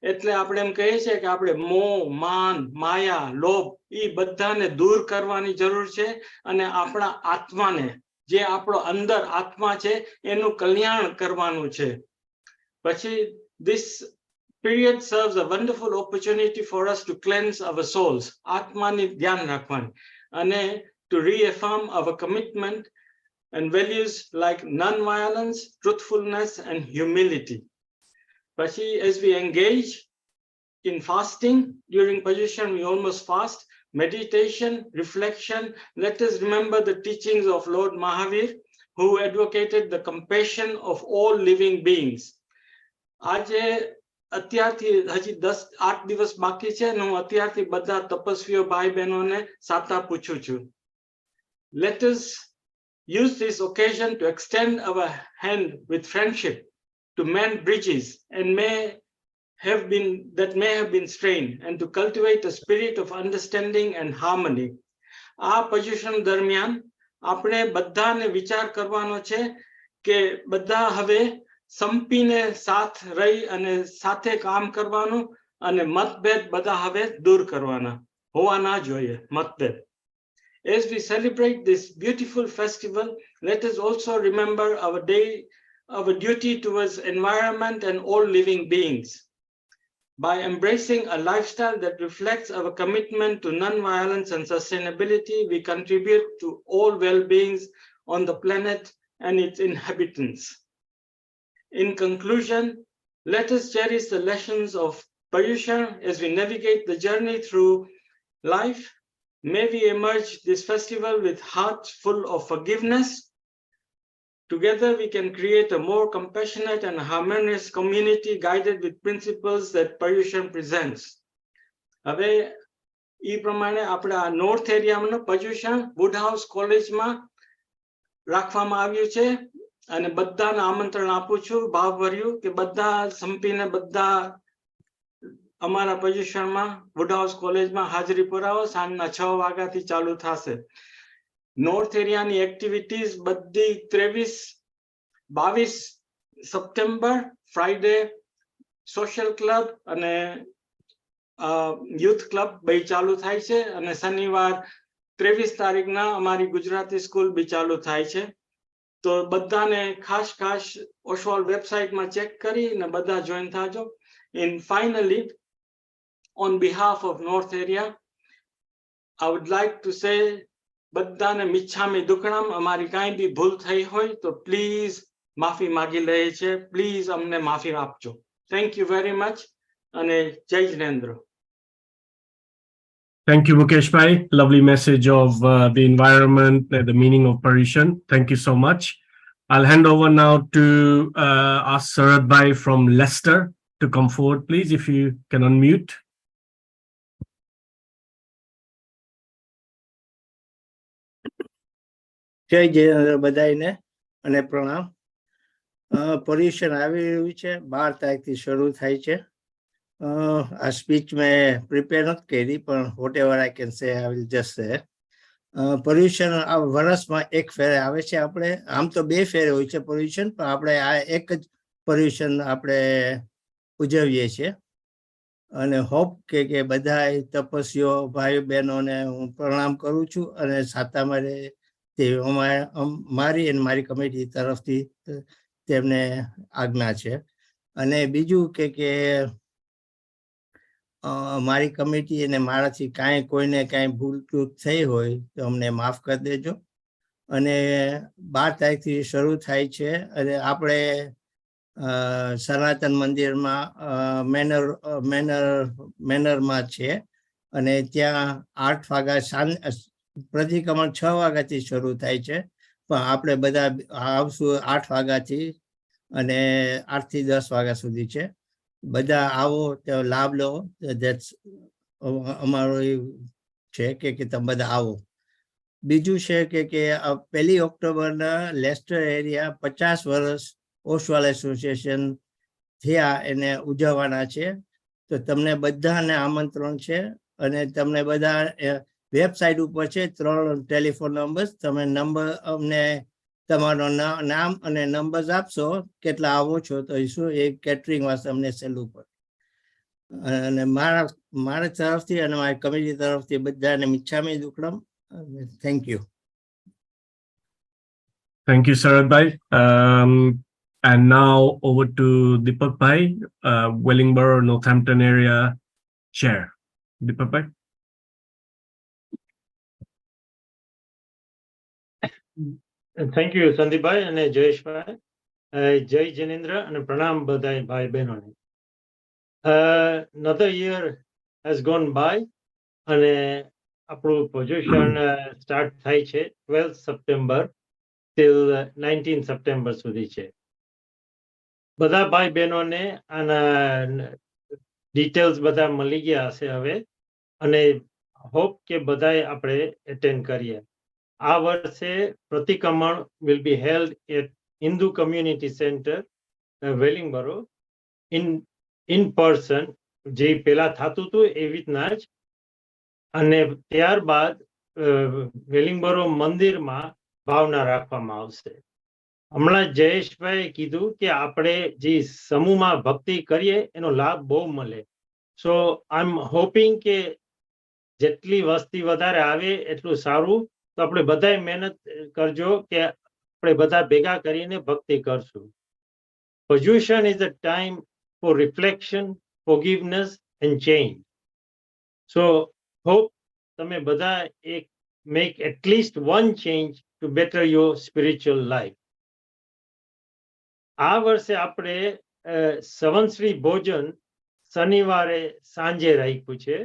એટલે આપણે એમ કહીએ છીએ કે આપણે મોહ, માન, માયા, લોભ એ બધાને દૂર કરવાની જરૂર છે અને આપણા આત્માને, જે આપણો અંદર આત્મા છે એનું કલ્યાણ કરવાનું છે. પછી this period serves a wonderful opportunity for us to cleanse our souls. આત્માની ધ્યાન રાખવાની અને to reaffirm our commitment and values like non-violence, truthfulness and humility. But as we engage in fasting during Paryushan, we almost fast, meditation, reflection, let us remember the teachings of Lord Mahavir, who advocated the compassion of all living beings. આજે અત્યારથી હજી 10-8 દિવસ બાકી છે ને હું અત્યારથી બધા તપસ્વીઓ ભાઈ બહેનોને સાતા પૂછું છું. Let us use this occasion to extend our hand with friendship, to mend bridges and may have been strained, and to cultivate a spirit of understanding and harmony. આ પર્યુષણ દરમિયાન આપણે બધાને વિચાર કરવાનો છે કે બધા હવે સંપીને સાથ રહી અને સાથે કામ કરવાનું અને મતભેદ બધા હવે દૂર કરવાના હોવા ના જોઈએ મતભેદ. As we celebrate this beautiful festival, let us also remember our duty towards environment and all living beings. By embracing a lifestyle that reflects our commitment to non-violence and sustainability, we contribute to all well-beings on the planet and its inhabitants. In conclusion, let us cherish the lessons of Paryushan as we navigate the journey through life. May we emerge this festival with hearts full of forgiveness. Together we can create a more compassionate and harmonious community guided with principles that Paryushan presents. હવે ઈ પ્રમાણે આપણે આ north એરિયામાં પર્યુષણ વુડહાઉસ કોલેજમાં રાખવામાં આવ્યું છે અને બધાને આમંત્રણ આપું છું ભાવભર્યું કે બધા સંપીને બધા અમારા પર્યુષણમાં વુડહાઉસ કોલેજમાં હાજરી પુરાવો. સાંજના 6 વાગ્યાથી ચાલુ થશે. નોર્થ એરિયાની એક્ટિવિટીઝ બધી 23-22 સપ્ટેમ્બર ફ્રાઈડે સોશિયલ ક્લબ અને યુથ ક્લબ બે ચાલુ થાય છે અને શનિવાર 23 તારીખના અમારી ગુજરાતી સ્કૂલ બી ચાલુ થાય છે. તો બધાને ખાસ ઓશવાલ વેબસાઇટમાં ચેક કરીને બધા join થાજો. And finally, on behalf of North area, I would like to say બધાને મિચ્છામી દુક્કડમ. અમારી કાંઈ બી ભૂલ થઈ હોય તો પ્લીઝ માફી માગી લઈએ છે. પ્લીઝ અમને માફી આપજો. થેન્ક યુ વેરી મચ અને જય Jinendra. Thank you, Mukesh Bhai. Lovely message of the environment, the meaning of Paryushan. Thank you so much. I'll hand over now to ask Saratbhai from Leicester to come forward, please, if you can unmute. જય જય બધાને અને પ્રણામ. પર્યુષણ આવી રહ્યું છે, 12 તારીખથી શરૂ થાય છે. આ સ્પીચ મેં પ્રિપેર નથી કરી, પણ vote ever I can say I will just સે. પર્યુષણ આ વર્ષમાં એક ફેરે આવે છે. આપણે આમ તો 2 ફેરે હોય છે પર્યુષણ, પણ આપણે આ એક જ પર્યુષણ આપણે ઉજવીએ છીએ. અને હોપ કે બધા તપસ્વીઓ ભાઈ બહેનોને હું પ્રણામ કરું છું અને સાતામારે તે મારી અને મારી કમિટી તરફથી તેમને આજ્ઞા છે. અને બીજું કે મારી કમિટી અને મારાથી કોઈને કાંઈ ભૂલ ચૂક થઈ હોય તો અમને માફ કરી દેજો. અને 12 તારીખથી શરૂ થાય છે અને આપણે સનાતન મંદિરમાં મેનરમાં છે અને ત્યાં 8 વાગ્યા પ્રતિક્રમણ 6 વાગ્યાથી શરૂ થાય છે, પણ આપણે બધા આવશું 8 વાગ્યાથી અને 8 થી 10 વાગ્યા સુધી છે. બધા આવો તો લાભ લો. અમારો છે કે તમે બધા આવો. બીજું છે કે 1 ઓક્ટોબરના લેસ્ટર એરિયા 50 વર્ષ ઓશવાલ એસોસિએશન થયા એને ઉજવવાના છે, તો તમને બધાને આમંત્રણ છે. અને તમને બધા વેબસાઇટ ઉપર છે 3 ટેલિફોન નંબર. તમે અમને તમારો નામ અને નંબર્સ આપશો કેટલા આવો છો તો શું એ કેટરિંગ વાસ્તે અમને સહેલું પડે. અને મારા તરફથી અને મારી કમિટી તરફથી બધાને મિચ્છામી દુક્કડમ. Thank you. Thank you, Saratbhai. And now over to Deepakbhai, Wellingborough, Northampton area chair. Deepakbhai. Thank you, Sandeepbhai and Jayeshbhai. Jai Janendra and Pranam Badai Bhai Benoni. Another year has gone by and આપણું position start થાય છે 12 September till 19 September સુધી છે. બધા ભાઈ બહેનોને આના details બધા મળી ગયા હશે હવે, અને હોપ કે બધાએ આપણે એટેન્ડ કરીએ. આ વર્ષે પ્રતિક્રમણ will be held at Hindu Community Center, Wellingborough, in person, જે પહેલા થતું હતું એવી રીતના જ. અને ત્યારબાદ વેલિંગબરો મંદિરમાં ભાવના રાખવામાં આવશે. હમણાં જયેશભાઈએ કીધું કે આપણે જે સમૂહમાં ભક્તિ કરીએ એનો લાભ બહુ મળે. સો આઈ એમ હોપિંગ કે જેટલી વસ્તી વધારે આવે એટલું સારું. તો આપણે બધાએ મહેનત કરજો કે આપણે બધા ભેગા કરીને ભક્તિ કરશું. Pujya is a time for reflection, forgiveness and change. So hope તમે બધા make at least one change to better your spiritual life. આ વર્ષે આપણે સંવત્સરી ભોજન શનિવારે સાંજે રાખ્યું છે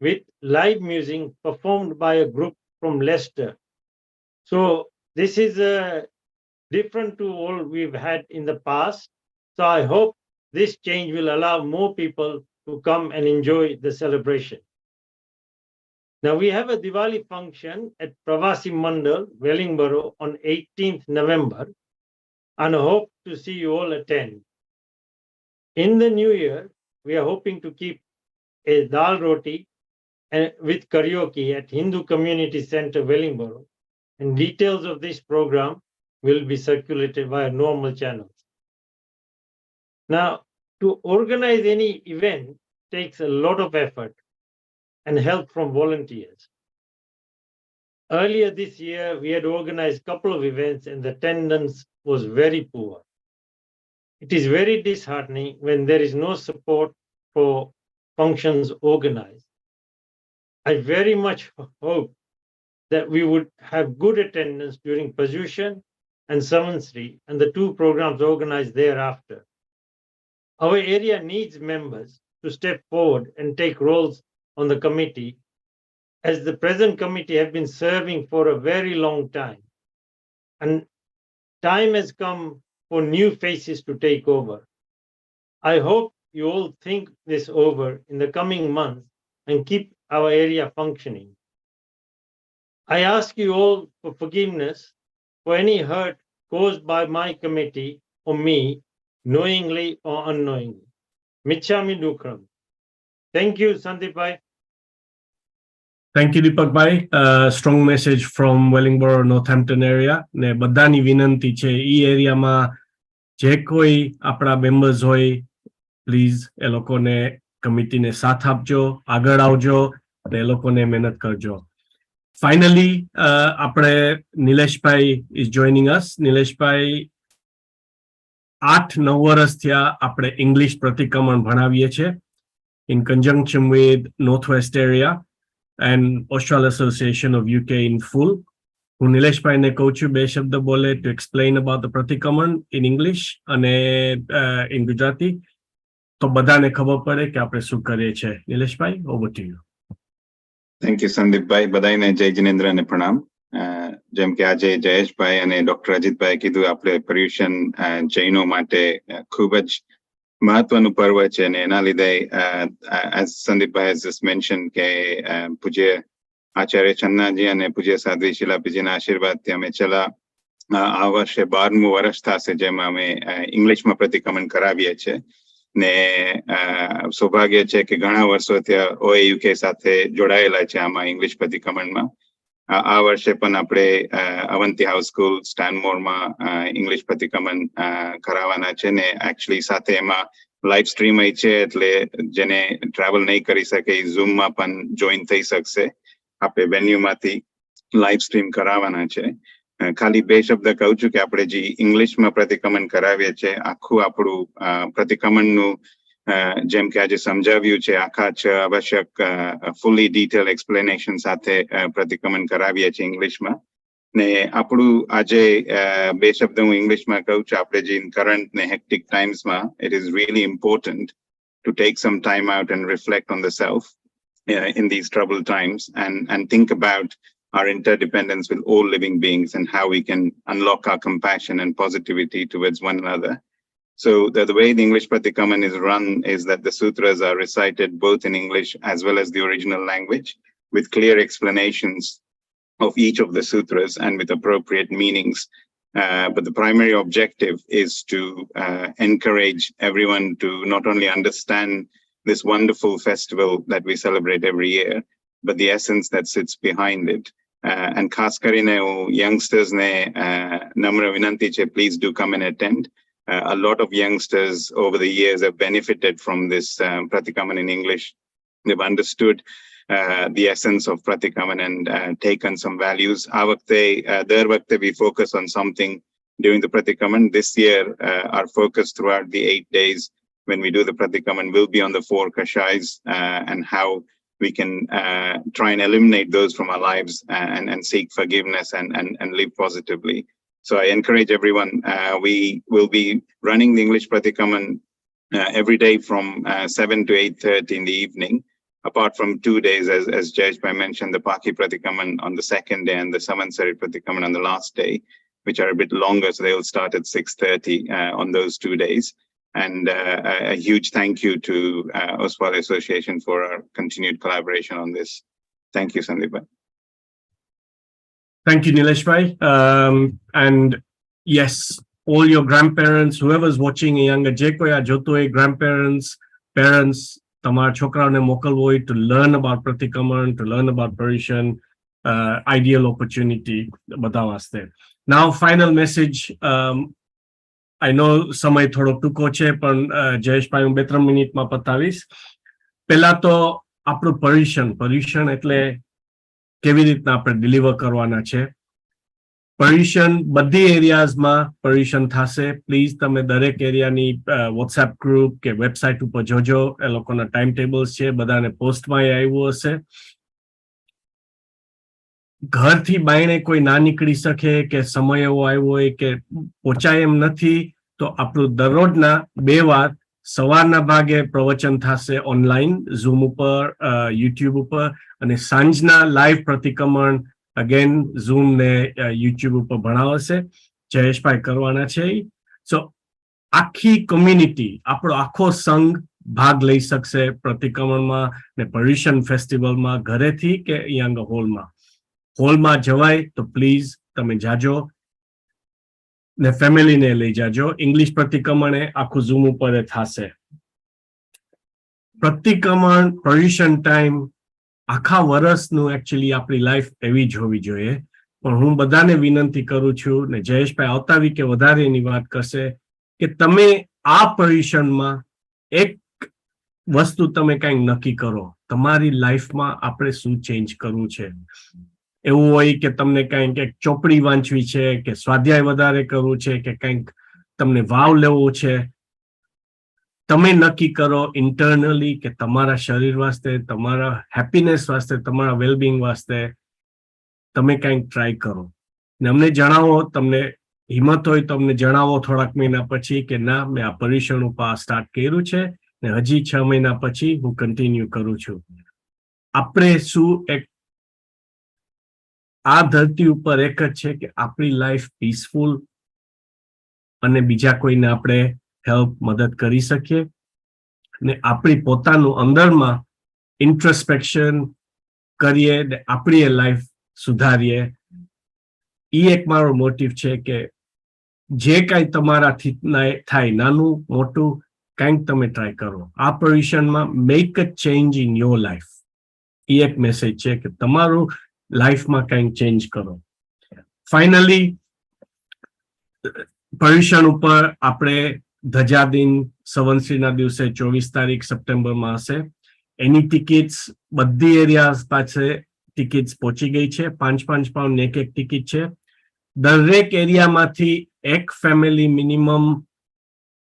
with live music performed by a group from Leicester. So this is different to all we've had in the past. So I hope this change will allow more people to come and enjoy the celebration. Now we have a Diwali function at Pravasi Mandal, Wellingborough on 18th November, and I hope to see you all attend. In the new year, we are hoping to keep a dal roti with karaoke at Hindu Community Center, Wellingborough, and details of this program will be circulated via normal channels. Now, to organize any event takes a lot of effort and help from volunteers. Earlier this year, we had organized a couple of events and the attendance was very poor. It is very disheartening when there is no support for functions organized. I very much hope that we would have good attendance during Paryushan and Samvatsari and the 2 programs organized thereafter. Our area needs members to step forward and take roles on the committee, as the present committee have been serving for a very long time. And time has come for new faces to take over. I hope you all think this over in the coming months and keep our area functioning. I ask you all for forgiveness for any hurt caused by my committee or me, knowingly or unknowingly. Michami Dukram. Thank you, Sandeepbhai. Thank you, Deepakbhai. Strong message from Wellingborough, Northampton area. ને બધાની વિનંતી છે ઈ એરિયામાં જે કોઈ આપણા members હોય please એ લોકોને કમિટીને સાથ આપજો, આગળ આવજો અને એ લોકોને મહેનત કરજો. ફાઇનલી આપણે નિલેશભાઈ ઇઝ જોઈનિંગ અસ. નિલેશભાઈ 8-9 વર્ષ થયા આપણે ઇંગ્લિશ પ્રતિક્રમણ ભણાવીએ છીએ in conjunction with Northwest Area and Oshwal Association of UK in full. હું નિલેશભાઈને કહું છું 2 શબ્દ બોલે to explain about the પ્રતિક્રમણ in English અને in ગુજરાતી, તો બધાને ખબર પડે કે આપણે શું કરીએ છીએ. નિલેશભાઈ, over to you. Thank you સંદીપભાઈ. બધાને જય જિનેન્દ્ર અને પ્રણામ. જેમ કે આજે જયેશભાઈ અને ડોક્ટર અજીતભાઈ કીધું, આપણે પર્યુષણ જૈનો માટે ખૂબ જ મહત્વનું પર્વ છે અને એના લીધે as Sandeepbhai has just mentioned કે પૂજ્ય આચાર્ય ચન્નાજી અને પૂજ્ય સાધ્વી શિલાપીજીના આશીર્વાદથી અમે છેલ્લા આ વર્ષે 12મું વર્ષ થશે જેમાં અમે ઇંગ્લિશમાં પ્રતિક્રમણ કરાવીએ છીએ ને સૌભાગ્ય છે કે ઘણા વર્ષોથી OAUK સાથે જોડાયેલા છે આમાં ઇંગ્લિશ પ્રતિક્રમણમાં. આ વર્ષે પણ આપણે અવંતી હાઉસ સ્કૂલ સ્ટેનમોરમાં ઇંગ્લિશ પ્રતિક્રમણ કરાવવાના છે ને એકચ્યુઅલી સાથે એમાં લાઈવ સ્ટ્રીમ છે, એટલે જેને ટ્રાવેલ નહીં કરી શકે એ ઝૂમમાં પણ જોઈન થઈ શકશે. આપણે વેન્યુમાંથી લાઈવ સ્ટ્રીમ કરાવવાના છે. ખાલી 2 શબ્દ કહું છું કે આપણે જે ઇંગ્લિશમાં પ્રતિક્રમણ કરાવીએ છીએ આખું આપણું પ્રતિક્રમણનું જેમ કે આજે સમજાવ્યું છે આખા 6 આવશ્યક ફુલી ડિટેલ એક્સપ્લેનેશન સાથે પ્રતિક્રમણ કરાવીએ છીએ ઇંગ્લિશમાં ને આપણું આજે 2 શબ્દ હું ઇંગ્લિશમાં કહું છું. આપણે જે કરંટ ને hectic ટાઈમ્સમાં it is really important to take some time out and reflect on the self in these troubled times and think about our interdependence with all living beings and how we can unlock our compassion and positivity towards one another. So the way the English Pratikaraman is run is that the sutras are recited both in English as well as the original language with clear explanations of each of the sutras and with appropriate meanings. But the primary objective is to encourage everyone to not only understand this wonderful festival that we celebrate every year, but the essence that sits behind it. And khas karine youngsters ne namra vinanti che, please do come and attend. A lot of youngsters over the years have benefited from this Pratikaraman in English. They've understood the essence of Pratikaraman and taken some values. Their vakte we focus on something during the Pratikaraman. This year, our focus throughout the 8 days when we do the Pratikaraman will be on the 4 kashais and how we can try and eliminate those from our lives and seek forgiveness and live positively. So I encourage everyone, we will be running the English Pratikaraman every day from 7 to 8:30 in the evening, apart from 2 days, as Jayeshbhai mentioned, the Paki Pratikaraman on the 2nd day and the Samansari Pratikaraman on the last day, which are a bit longer, so they will start at 6:30 on those 2 days. And a huge thank you to Oshwal Association for our continued collaboration on this. Thank you, Sandeep. Thank you, Nileshbhai. And yes, all your grandparents, whoever's watching, younger Jekoya, Jotoy, grandparents, parents, Tamar Chokrane Mokalvoy, to learn about Pratikaraman, to learn about Paryushan, ideal opportunity. Badavaste. Now, final message. I know સમય થોડો ટૂંકો છે પણ જયેશભાઈ હું 2-3 મિનિટમાં પતાવીશ. પહેલા તો આપણું પર્યુષણ એટલે કેવી રીતના આપણે ડિલિવર કરવાના છે. પર્યુષણ બધી એરિયાઝમાં પર્યુષણ થશે. પ્લીઝ તમે દરેક એરિયાની વોટ્સએપ ગ્રુપ કે વેબસાઇટ ઉપર જોજો. એ લોકોના ટાઈમ ટેબલ્સ છે, બધાને પોસ્ટમાં આવ્યું હશે. ઘરથી બાયણે કોઈ ના નીકળી શકે કે સમય એવો આવ્યો હોય કે પહોંચાય એમ નથી, તો આપણું દરરોજના 2 વાર સવારના ભાગે પ્રવચન થશે ઓનલાઈન ઝૂમ ઉપર, યુટ્યુબ ઉપર, અને સાંજના લાઈવ પ્રતિક્રમણ અગેન ઝૂમ ને યુટ્યુબ ઉપર ભણાવશે. જયેશભાઈ કરવાના છે. સો આખી કમ્યુનિટી, આપણો આખો સંઘ ભાગ લઈ શકશે પ્રતિક્રમણમાં ને પર્યુષણ ફેસ્ટિવલમાં ઘરેથી કે અહીંયા હોલમાં જવાય તો પ્લીઝ તમે જાજો ને ફેમિલીને લઈ જાજો. ઇંગ્લિશ પ્રતિક્રમણે આખું ઝૂમ ઉપર થશે. પ્રતિક્રમણ પર્યુષણ ટાઈમ આખા વર્ષનું એકચ્યુઅલી આપણી લાઈફ એવી જ હોવી જોઈએ. પણ હું બધાને વિનંતી કરું છું ને જયેશભાઈ આવતા વીકે વધારે એની વાત કરશે કે તમે આ પર્યુષણમાં એક વસ્તુ તમે કંઈક નક્કી કરો, તમારી લાઈફમાં આપણે શું ચેન્જ કરવું છે. એવું હોય કે તમને કંઈક એક ચોપડી વાંચવી છે, કે સ્વાધ્યાય વધારે કરવું છે, કે કંઈક તમને વાવ લેવો છે. તમે નક્કી કરો ઇન્ટરનલી કે તમારા શરીર વાસ્તે, તમારા હેપીનેસ વાસ્તે, તમારા વેલબિંગ વાસ્તે તમે કંઈક ટ્રાય કરો ને અમને જણાવો. તમને હિંમત હોય તો અમને જણાવો થોડાક મહિના પછી કે ના, મેં આ પર્યુષણ ઉપર સ્ટાર્ટ કર્યું છે ને હજી 6 મહિના પછી હું કન્ટિન્યુ કરું છું. આપણે શું એક આ ધરતી ઉપર એક જ છે કે આપણી લાઈફ પીસફુલ અને બીજા કોઈને આપણે હેલ્પ મદદ કરી શકીએ ને આપણી પોતાનું અંદરમાં ઇન્ટ્રોસ્પેક્શન કરીએ ને આપણી લાઈફ સુધારીએ. એ એક મારો મોટિવ છે કે જે કાંઈ તમારાથી થાય, નાનું મોટું કંઈક તમે ટ્રાય કરો. આ પર્યુષણમાં make a change in your life. એ એક મેસેજ છે કે તમારું લાઈફમાં કંઈક ચેન્જ કરો. ફાઇનલી પર્યુષણ ઉપર આપણે ધજા દિન સંવંતશ્રીના દિવસે 24 તારીખ સપ્ટેમ્બરમાં હશે. એની ટિકિટ્સ બધી એરિયા પાસે ટિકિટ્સ પહોંચી ગઈ છે. 5-5 પાઉન્ડ એક ટિકિટ છે. દરેક એરિયામાંથી એક ફેમિલી મિનિમમ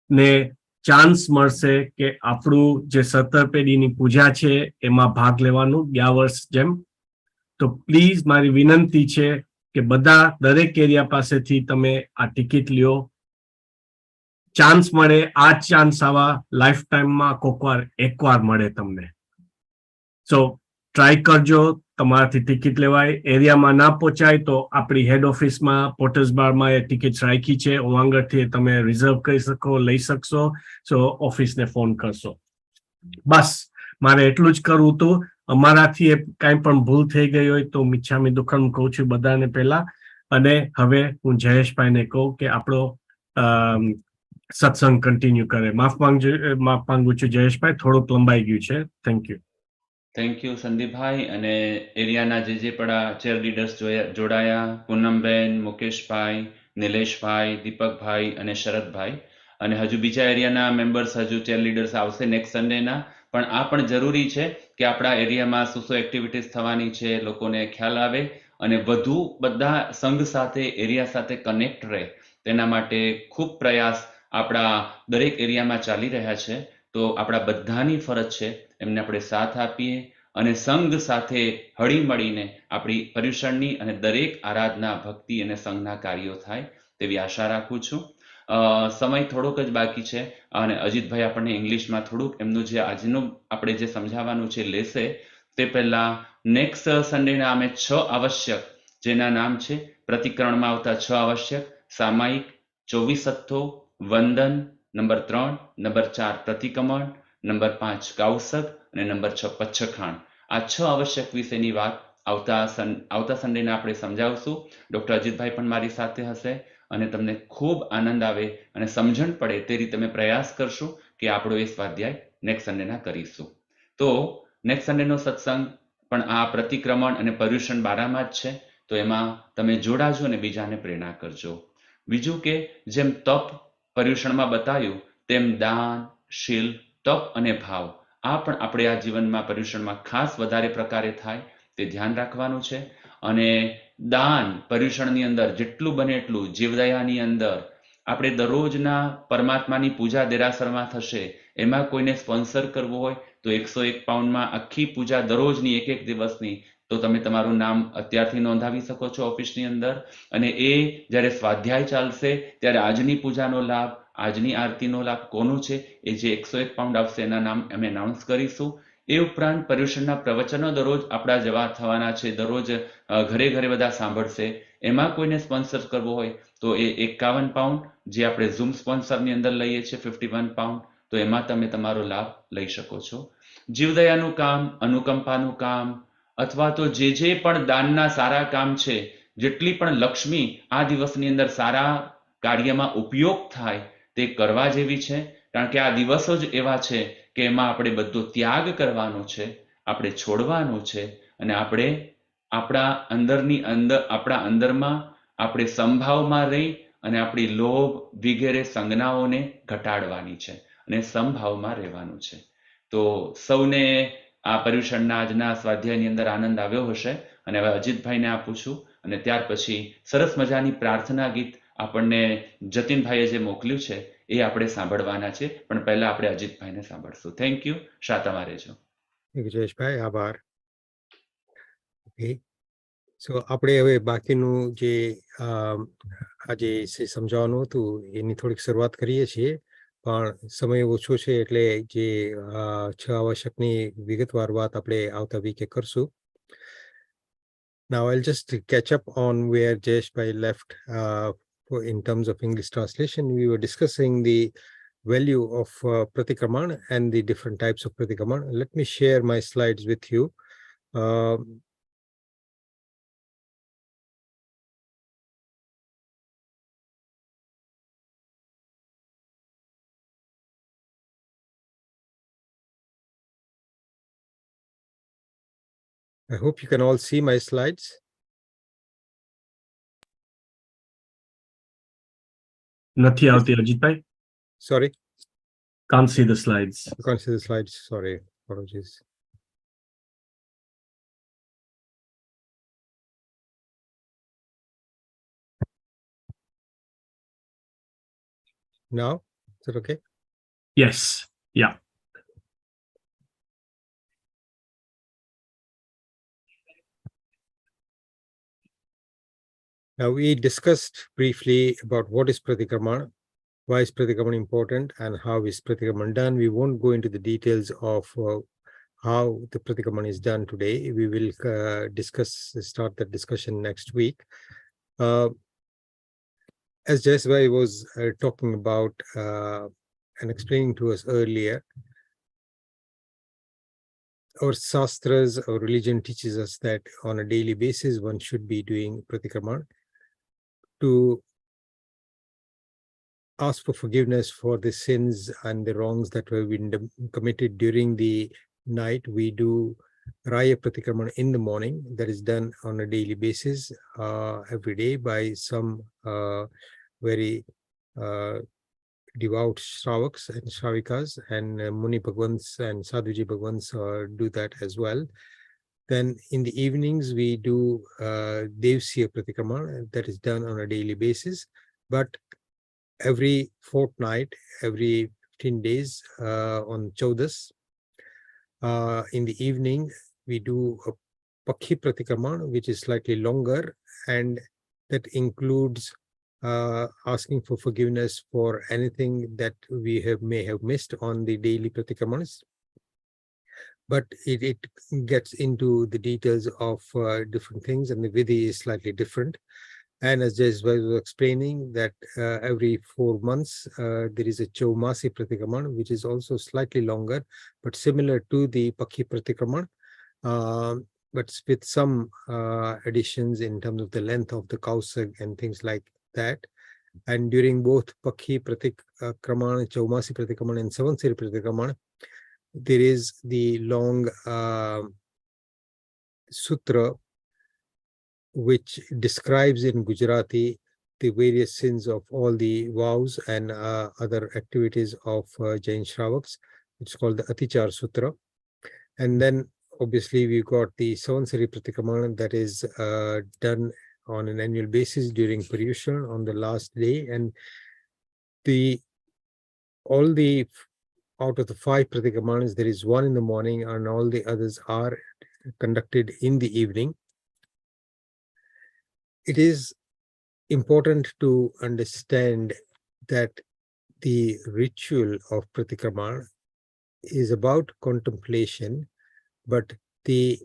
ને ચાન્સ મળશે કે આપણું જે 17 પેઢીની પૂજા છે એમાં ભાગ લેવાનું, ગયા વર્ષ જેમ. તો પ્લીઝ મારી વિનંતી છે કે બધા દરેક એરિયા પાસેથી તમે આ ટિકિટ લ્યો. ચાન્સ મળે, આ ચાન્સ આવા લાઈફ ટાઈમમાં કોકવાર એકવાર મળે તમને. સો ટ્રાય કરજો, તમારાથી ટિકિટ લેવાય. એરિયામાં ના પહોંચાય તો આપણી હેડ ઓફિસમાં પોર્ટર્સ બારમાં એ ટિકિટ રાખી છે, આગળથી તમે રિઝર્વ કરી શકો, લઈ શકશો. સો ઓફિસને ફોન કરશો. બસ મારે એટલું જ કરવું હતું. અમારાથી કાંઈ પણ ભૂલ થઈ ગઈ હોય તો મિચ્છામી દુક્કડમ કહું છું બધાને પહેલા. અને હવે હું જયેશભાઈને કહું કે આપણો સત્સંગ કન્ટિન્યુ કરે. માફ માંગુ છું જયેશભાઈ, થોડુંક લંબાઈ ગયું છે. Thank you. થેન્ક યુ સંદીપભાઈ. અને એરિયાના જે પણ ચેર લીડર્સ જોડાયા, પૂનમબેન, મુકેશભાઈ, નિલેશભાઈ, દીપકભાઈ અને શરદભાઈ, અને હજુ બીજા એરિયાના મેમ્બર્સ, હજુ ચેર લીડર્સ આવશે નેક્સ્ટ સન્ડેના. પણ આ પણ જરૂરી છે કે આપણા એરિયામાં શું શું એક્ટિવિટીઝ થવાની છે, લોકોને ખ્યાલ આવે અને વધુ બધા સંઘ સાથે, એરિયા સાથે કનેક્ટ રહે, તેના માટે ખૂબ પ્રયાસ આપણા દરેક એરિયામાં ચાલી રહ્યા છે. તો આપણા બધાની ફરજ છે એમને આપણે સાથ આપીએ અને સંઘ સાથે હળી મળીને આપણી પર્યુષણની અને દરેક આરાધના, ભક્તિ અને સંઘના કાર્યો થાય તેવી આશા રાખું છું. સમય થોડોક જ બાકી છે અને અજીતભાઈ આપણને ઇંગ્લિશમાં થોડુંક એમનું જે આજનું આપણે જે સમજાવવાનું છે લેશે. તે પહેલા નેક્સ્ટ સન્ડેના અમે 6 આવશ્યક, જેના નામ છે પ્રતિકરણમાં આવતા 6 આવશ્યક: સામાયિક, 24 સત્થો, વંદન, નંબર 3, નંબર 4 પ્રતિક્રમણ, નંબર 5 કાઉસક અને નંબર 6 પચ્છખાણ. આ 6 આવશ્યક વિશેની વાત આવતા સન્ડેને આપણે સમજાવશું. ડોક્ટર અજીતભાઈ પણ મારી સાથે હશે અને તમને ખૂબ આનંદ આવે અને સમજણ પડે તે રીતે અમે પ્રયાસ કરશું કે આપણો એ સ્વાધ્યાય નેક્સ્ટ સન્ડેના કરીશું. તો નેક્સ્ટ સન્ડેનો સત્સંગ પણ આ પ્રતિક્રમણ અને પર્યુષણ બારામાં જ છે. તો એમાં તમે જોડાજો અને બીજાને પ્રેરણા કરજો. બીજું કે જેમ તપ પર્યુષણમાં બતાવ્યું તેમ દાન, શીલ, તપ અને ભાવ આ પણ આપણે આ જીવનમાં પર્યુષણમાં ખાસ વધારે પ્રકારે થાય તે ધ્યાન રાખવાનું છે. અને દાન પર્યુષણની અંદર જેટલું બને એટલું, જીવદયાની અંદર આપણે દરરોજના પરમાત્માની પૂજા દેરાસરમાં થશે. એમાં કોઈને સ્પોન્સર કરવું હોય તો 101 પાઉન્ડમાં આખી પૂજા દરરોજની, એક દિવસની, તો તમે તમારું નામ અત્યારથી નોંધાવી શકો છો ઓફિસની અંદર. અને એ જ્યારે સ્વાધ્યાય ચાલશે ત્યારે આજની પૂજાનો લાભ, આજની આરતીનો લાભ કોનું છે એ જે 101 પાઉન્ડ આવશે એના નામ અમે એનાઉન્સ કરીશું. એ ઉપરાંત પર્યુષણના પ્રવચનો દરરોજ આપણા જવા થવાના છે, દરરોજ ઘરે ઘરે બધા સાંભળશે. એમાં કોઈને સ્પોન્સર કરવો હોય તો એ 51 પાઉન્ડ, જે આપણે ઝૂમ સ્પોન્સરની અંદર લઈએ છીએ 51 પાઉન્ડ, તો એમાં તમે તમારો લાભ લઈ શકો છો. જીવદયાનું કામ, અનુકંપાનું કામ, અથવા તો જે પણ દાનના સારા કામ છે, જેટલી પણ લક્ષ્મી આ દિવસની અંદર સારા કાર્યમાં ઉપયોગ થાય તે કરવા જેવી છે. કારણ કે આ દિવસો જ એવા છે કે એમાં આપણે બધો ત્યાગ કરવાનો છે, આપણે છોડવાનું છે અને આપણે આપણા અંદરમાં આપણે સંભાવમાં રહી અને આપણી લોભ વગેરે સંજ્ઞાઓને ઘટાડવાની છે અને સંભાવમાં રહેવાનું છે. તો સૌને આ પર્યુષણના આજના સ્વાધ્યાયની અંદર આનંદ આવ્યો હશે. અને હવે અજીતભાઈને આપું છું અને ત્યાર પછી સરસ મજાની પ્રાર્થના ગીત આપણને જતીનભાઈએ જે મોકલ્યું છે એ આપણે સાંભળવાના છે. પણ પહેલા આપણે અજીતભાઈને સાંભળશું. Thank you. શા, તમારે જો. જયેશભાઈ, આભાર. ઓકે, સો આપણે હવે બાકીનું જે આજે સમજાવવાનું હતું એની થોડીક શરૂઆત કરીએ છીએ, પણ સમય ઓછો છે એટલે જે 6 આવશ્યકની વિગતવાર વાત આપણે આવતા વીકે કરશું. Now I'll just catch up on where Jayeshbhai left in terms of English translation. We were discussing the value of pratikraman and the different types of pratikraman. Let me share my slides with you. I hope you can all see my slides. નથી આવતી Ajitbhai. Sorry, Can't see the slides. you can't see the slides. Sorry, apologies. Now, is it okay? Yes. Yeah. Now, we discussed briefly about what is pratikraman, why is pratikraman important, and how is pratikraman done. We won't go into the details of how the pratikraman is done today. We will start that discussion next week. As Jayeshbhai was talking about and explaining to us earlier, our shastras, our religion teaches us that on a daily basis one should be doing pratikraman to ask for forgiveness for the sins and the wrongs that have been committed during the night. We do Raya Pratikraman in the morning. That is done on a daily basis every day by some very devout Shravaks and Shravikas, and Muni Bhagwans and Sadhuji Bhagwans do that as well. Then in the evenings we do Devsiya Pratikraman. That is done on a daily basis, but every fortnight, every 15 days on Chaudas, in the evening we do a Pakhi Pratikraman, which is slightly longer, and that includes asking for forgiveness for anything that we may have missed on the daily Pratikramans. But it gets into the details of different things, and the vidhi is slightly different. And as Jayeshbhai was explaining, that every 4 months there is a Chaumasi Pratikraman, which is also slightly longer, but similar to the Pakhi Pratikraman, but with some additions in terms of the length of the Kausag and things like that. And during both Pakhi Pratikraman, Chaumasi Pratikraman, and Savansiri Pratikraman, there is the long sutra which describes in Gujarati the various sins of all the vows and other activities of Jain Shravaks. It's called the Atichar Sutra. And then obviously we got the Savansiri Pratikraman that is done on an annual basis during Paryushan on the last day. And out of the 5 Pratikramanas, there is one in the morning and all the others are conducted in the evening. It is important to understand that the ritual of Pratikraman is about contemplation, but the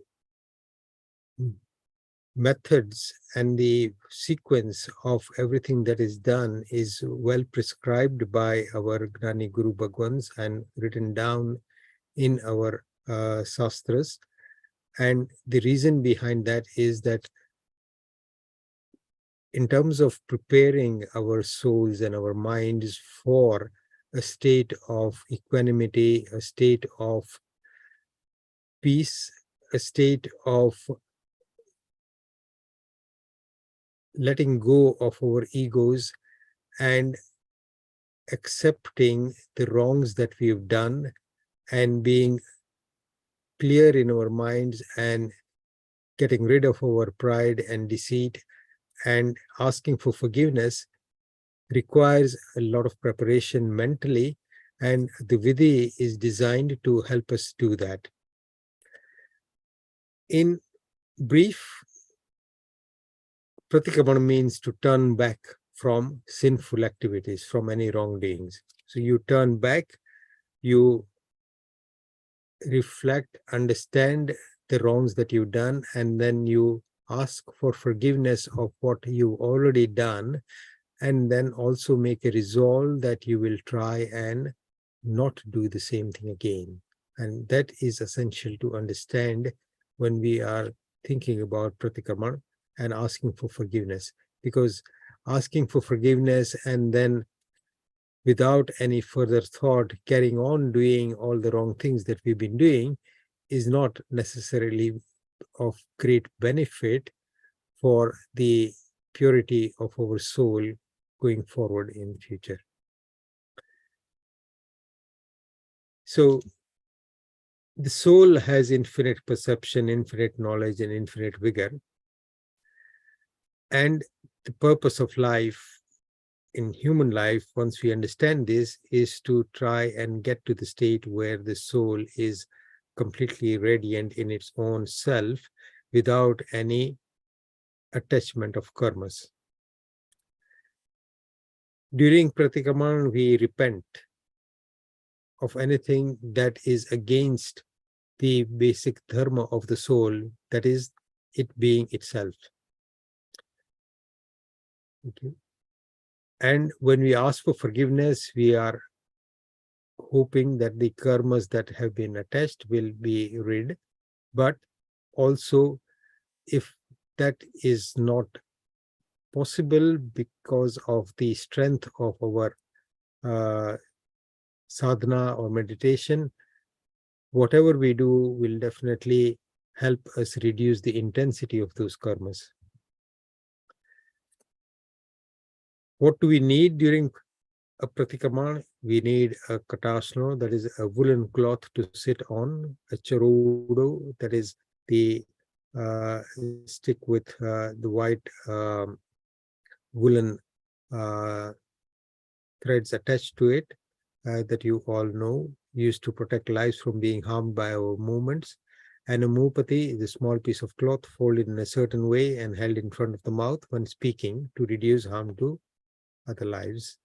methods and the sequence of everything that is done is well prescribed by our Gnani Guru Bhagwans and written down in our Shastras. And the reason behind that is that in terms of preparing our souls and our minds for a state of equanimity, a state of peace, a state of letting go of our egos and accepting the wrongs that we have done and being clear in our minds and getting rid of our pride and deceit and asking for forgiveness requires a lot of preparation mentally, and the Vidhi is designed to help us do that. In brief, Pratikraman means to turn back from sinful activities, from any wrongdoings. So you turn back, you reflect, understand the wrongs that you've done, and then you ask for forgiveness of what you've already done, and then also make a resolve that you will try and not do the same thing again. And that is essential to understand when we are thinking about Pratikraman and asking for forgiveness, because asking for forgiveness and then without any further thought carrying on doing all the wrong things that we've been doing is not necessarily of great benefit for the purity of our soul going forward in the future. So the soul has infinite perception, infinite knowledge, and infinite vigor. And the purpose of life, in human life, once we understand this, is to try and get to the state where the soul is completely radiant in its own self without any attachment of karmas. During Pratikraman, we repent of anything that is against the basic dharma of the soul, that is, it being itself. Okay. And when we ask for forgiveness, we are hoping that the karmas that have been attached will be rid. But also, if that is not possible because of the strength of our sadhana or meditation, whatever we do will definitely help us reduce the intensity of those karmas. What do we need during a Pratikraman? We need a katasno, that is a woolen cloth to sit on, a charudo, that is the stick with the white woolen threads attached to it, that you all know, used to protect lives from being harmed by our movements. And a mupati is a small piece of cloth folded in a certain way and held in front of the mouth when speaking to reduce harm to other lives,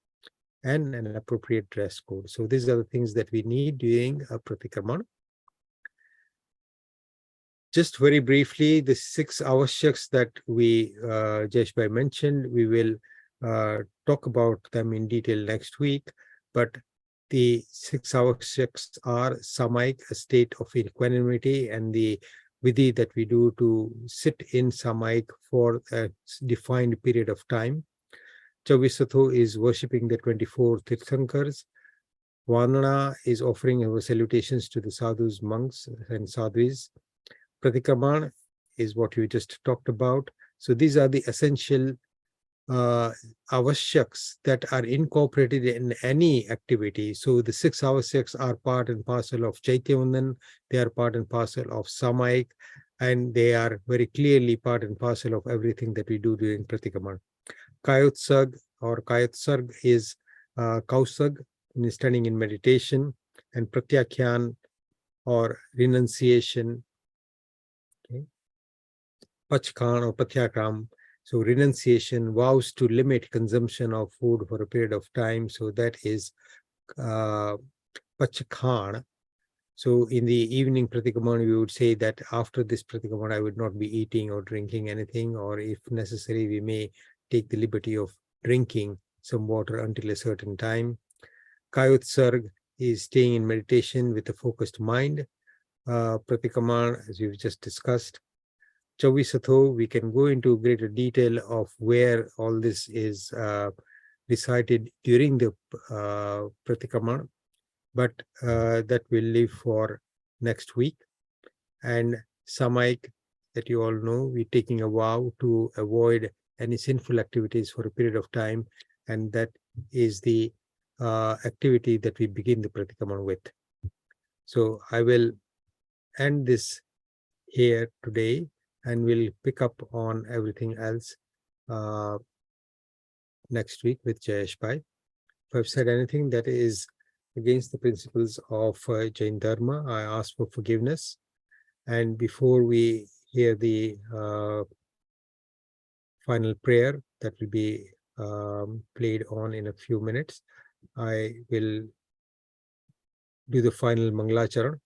and an appropriate dress code. So these are the things that we need during a Pratikraman. Just very briefly, the 6 avashyaks that we, Jayeshbhai mentioned, we will talk about them in detail next week, but the 6 avashyaks are samayik, a state of equanimity, and the vidhi that we do to sit in samayik for a defined period of time. Chavisatho is worshipping the 24 Tirthankars. Vanana is offering our salutations to the sadhus, monks, and sadhvis. Pratikraman is what you just talked about. So these are the essential avashyaks that are incorporated in any activity. So the 6 avashyaks are part and parcel of Chaityavandan, they are part and parcel of Samayik, and they are very clearly part and parcel of everything that we do during Pratikraman. Kayotsag or Kayotsarg is Kausag, standing in meditation, and Pratyakhyan or renunciation, okay. Pachkhan or Patyakram, so renunciation, vows to limit consumption of food for a period of time, so that is Pachkhan. So in the evening Pratikraman, we would say that after this Pratikraman, I would not be eating or drinking anything, or if necessary, we may take the liberty of drinking some water until a certain time. Kayotsarg is staying in meditation with a focused mind. Pratikraman, as we've just discussed. Chavisatho, we can go into greater detail of where all this is recited during the Pratikraman, but that will leave for next week. And Samayik, that you all know, we're taking a vow to avoid any sinful activities for a period of time, and that is the activity that we begin the Pratikraman with. So I will end this here today, and we'll pick up on everything else next week with Jayeshbhai. If I've said anything that is against the principles of Jain Dharma, I ask for forgiveness. And before we hear the final prayer that will be played on in a few minutes, I will do the final Mangalacharan.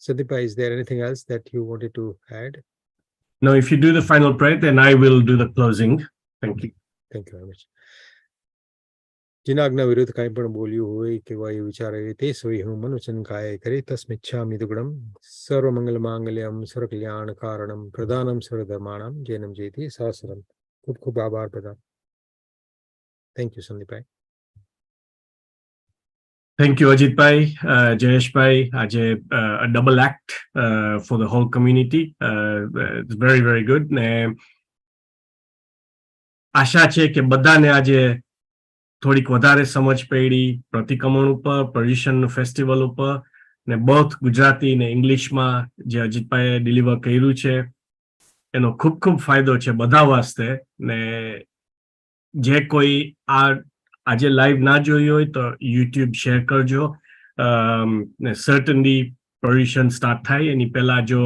Sandeep, is there anything else that you wanted to add? No, if you do the final prayer, then I will do the closing. Thank you. Thank you very much. जिनाज्ञा विरुद्ध कहीं पण बोल्યું હોય કે વાયુ વિચાર આવે તે સોઈ હું મનુચન કાય કરે તસ્મિચ્છામિ દુગ્ધમ સર્વમંગલ માંગલ્યમ સર્વકલ્યાણ કારણમ પ્રદાનમ સર્વધર્માણમ જૈનમ જયતિ સહસ્રમ. ખૂબ ખૂબ આભાર બધા. થેન્ક યુ સંદીપભાઈ. Thank you, Ajitbhai, Jayeshbhai. Ajay, a double act for the whole community. It's very, very good. ને આશા છે કે બધાને આજે થોડીક વધારે સમજ પડી પ્રતિક્રમણ ઉપર, પર્યુષણ ફેસ્ટિવલ ઉપર, ને બોથ ગુજરાતી ને ઇંગ્લિશમાં જે અજીતભાઈએ ડિલિવર કર્યું છે એનો ખૂબ ખૂબ ફાયદો છે બધા વાસ્તે. ને જે કોઈ આજે લાઈવ ના જોયું હોય તો યુટ્યુબ શેર કરજો. ને સર્ટનલી પર્યુષણ સ્ટાર્ટ થાય એની પહેલા જો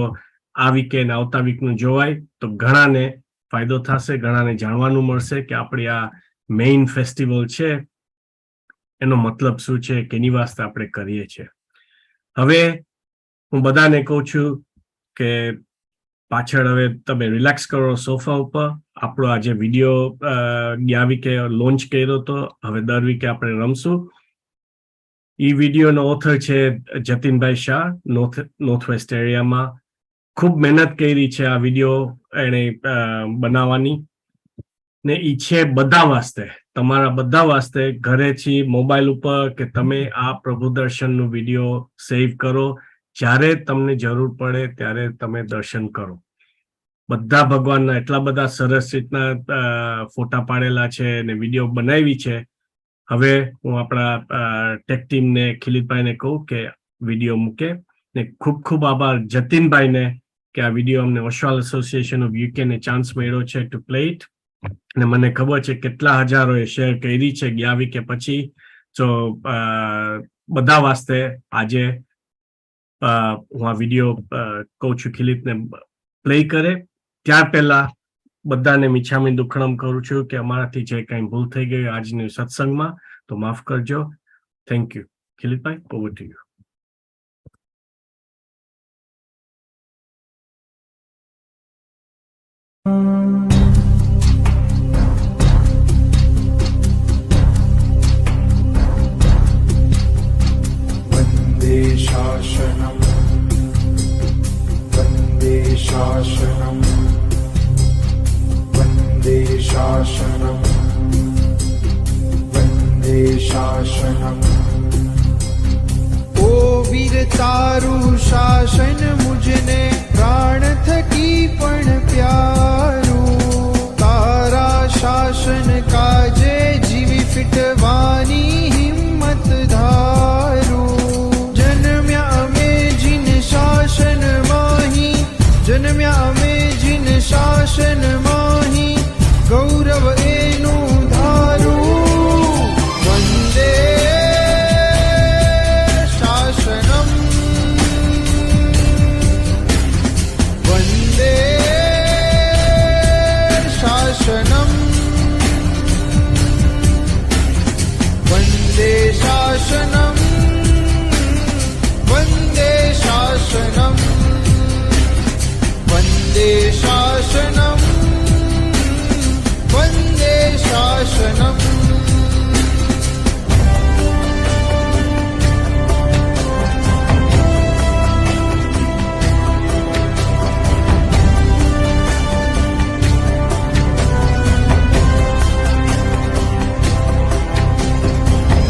આ વીકે ને આવતા વીકનું જોવાય તો ઘણાને ફાયદો થશે, ઘણાને જાણવાનું મળશે કે આપણી આ મેઇન ફેસ્ટિવલ છે એનો મતલબ શું છે, કેની વાસ્તે આપણે કરીએ છીએ. હવે હું બધાને કહું છું કે પાછળ હવે તમે રિલેક્સ કરો સોફા ઉપર. આપણો આજે વિડીયો ગયા વીકે લોન્ચ કર્યો હતો, હવે દર વીકે આપણે રમશું. એ વિડીયોનો ઓથર છે જતીનભાઈ શાહ, નોર્થ વેસ્ટ એરિયામાં. ખૂબ મહેનત કરી છે આ વિડીયો એને બનાવવાની, ને એ છે બધા વાસ્તે, તમારા બધા વાસ્તે. ઘરેથી મોબાઈલ ઉપર કે તમે આ પ્રભુ દર્શનનું વિડીયો સેવ કરો, જ્યારે તમને જરૂર પડે ત્યારે તમે દર્શન કરો. બધા ભગવાનના એટલા બધા સરસ રીતના ફોટા પાડેલા છે ને વિડીયો બનાવી છે. હવે હું આપણા ટેક ટીમને ખિલિતભાઈને કહું કે વિડીયો મૂકે. ને ખૂબ ખૂબ આભાર જતીનભાઈને કે આ વિડીયો અમને ઓશવાલ એસોસિએશન ઓફ યુકે ને ચાન્સ મળ્યો છે ટુ પ્લે ઇટ. ને મને ખબર છે કેટલા હજારોએ શેર કરી છે ગયા વીકે પછી. તો બધા વાસ્તે આજે હું આ વિડીયો કહું છું ખિલિતને પ્લે કરે. ત્યાર પહેલા બધાને મિચ્છામી દુક્કડમ કરું છું કે અમારાથી જે કંઈ ભૂલ થઈ ગઈ આજની સત્સંગમાં તો માફ કરજો. Thank you. ખિલિતભાઈ, ઓવર ટુ યુ. वन्दे शासनम् वन्दे शासनम् वन्दे शासनम् वन्दे शासनम्. ओ वीर तारू शासन मुझने प्राण थकी पण प्यारू. तारा शासन काजे जीवी फिटवानी हिम्मत धारू. जन्म्या में जिन शासन माही, जन्म्या में जिन शासन माही, गौरव एनु धारू. वंदे शासनम् वंदे शासनम् वंदे शासनम् वंदे शासनम् वंदे शासनम् वंदे शासनम्.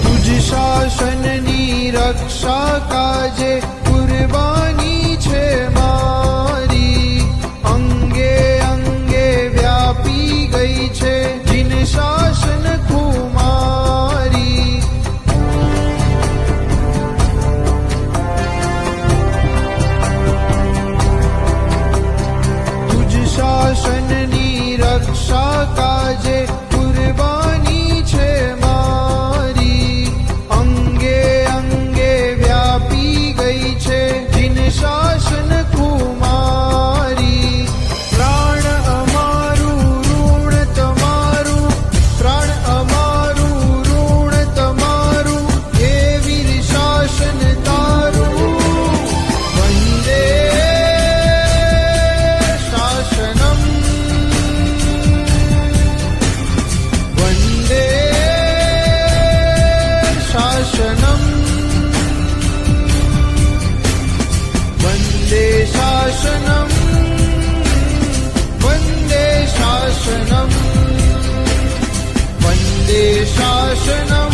तुझ शासननी रक्षा काजे कुर्बानी छे मारी. अंगे अंगे व्यापी गई छे जिन शासन कुमारी. શાસનની રક્ષા કાજે કુરબાની છે મારી. અંગે અંગે વ્યાપી ગઈ છે જીન શાસન કુમારી. પ્રાણ અમારું ઋણ તમારું, પ્રાણ અમારું ઋણ તમારું, હે વીર શાસન તારું. વંદે શાસનમ, વંદે શાસનમ, વંદે શાસનમ, વંદે શાસનમ, વંદે શાસનમ,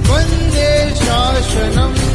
વંદે શાસનમ.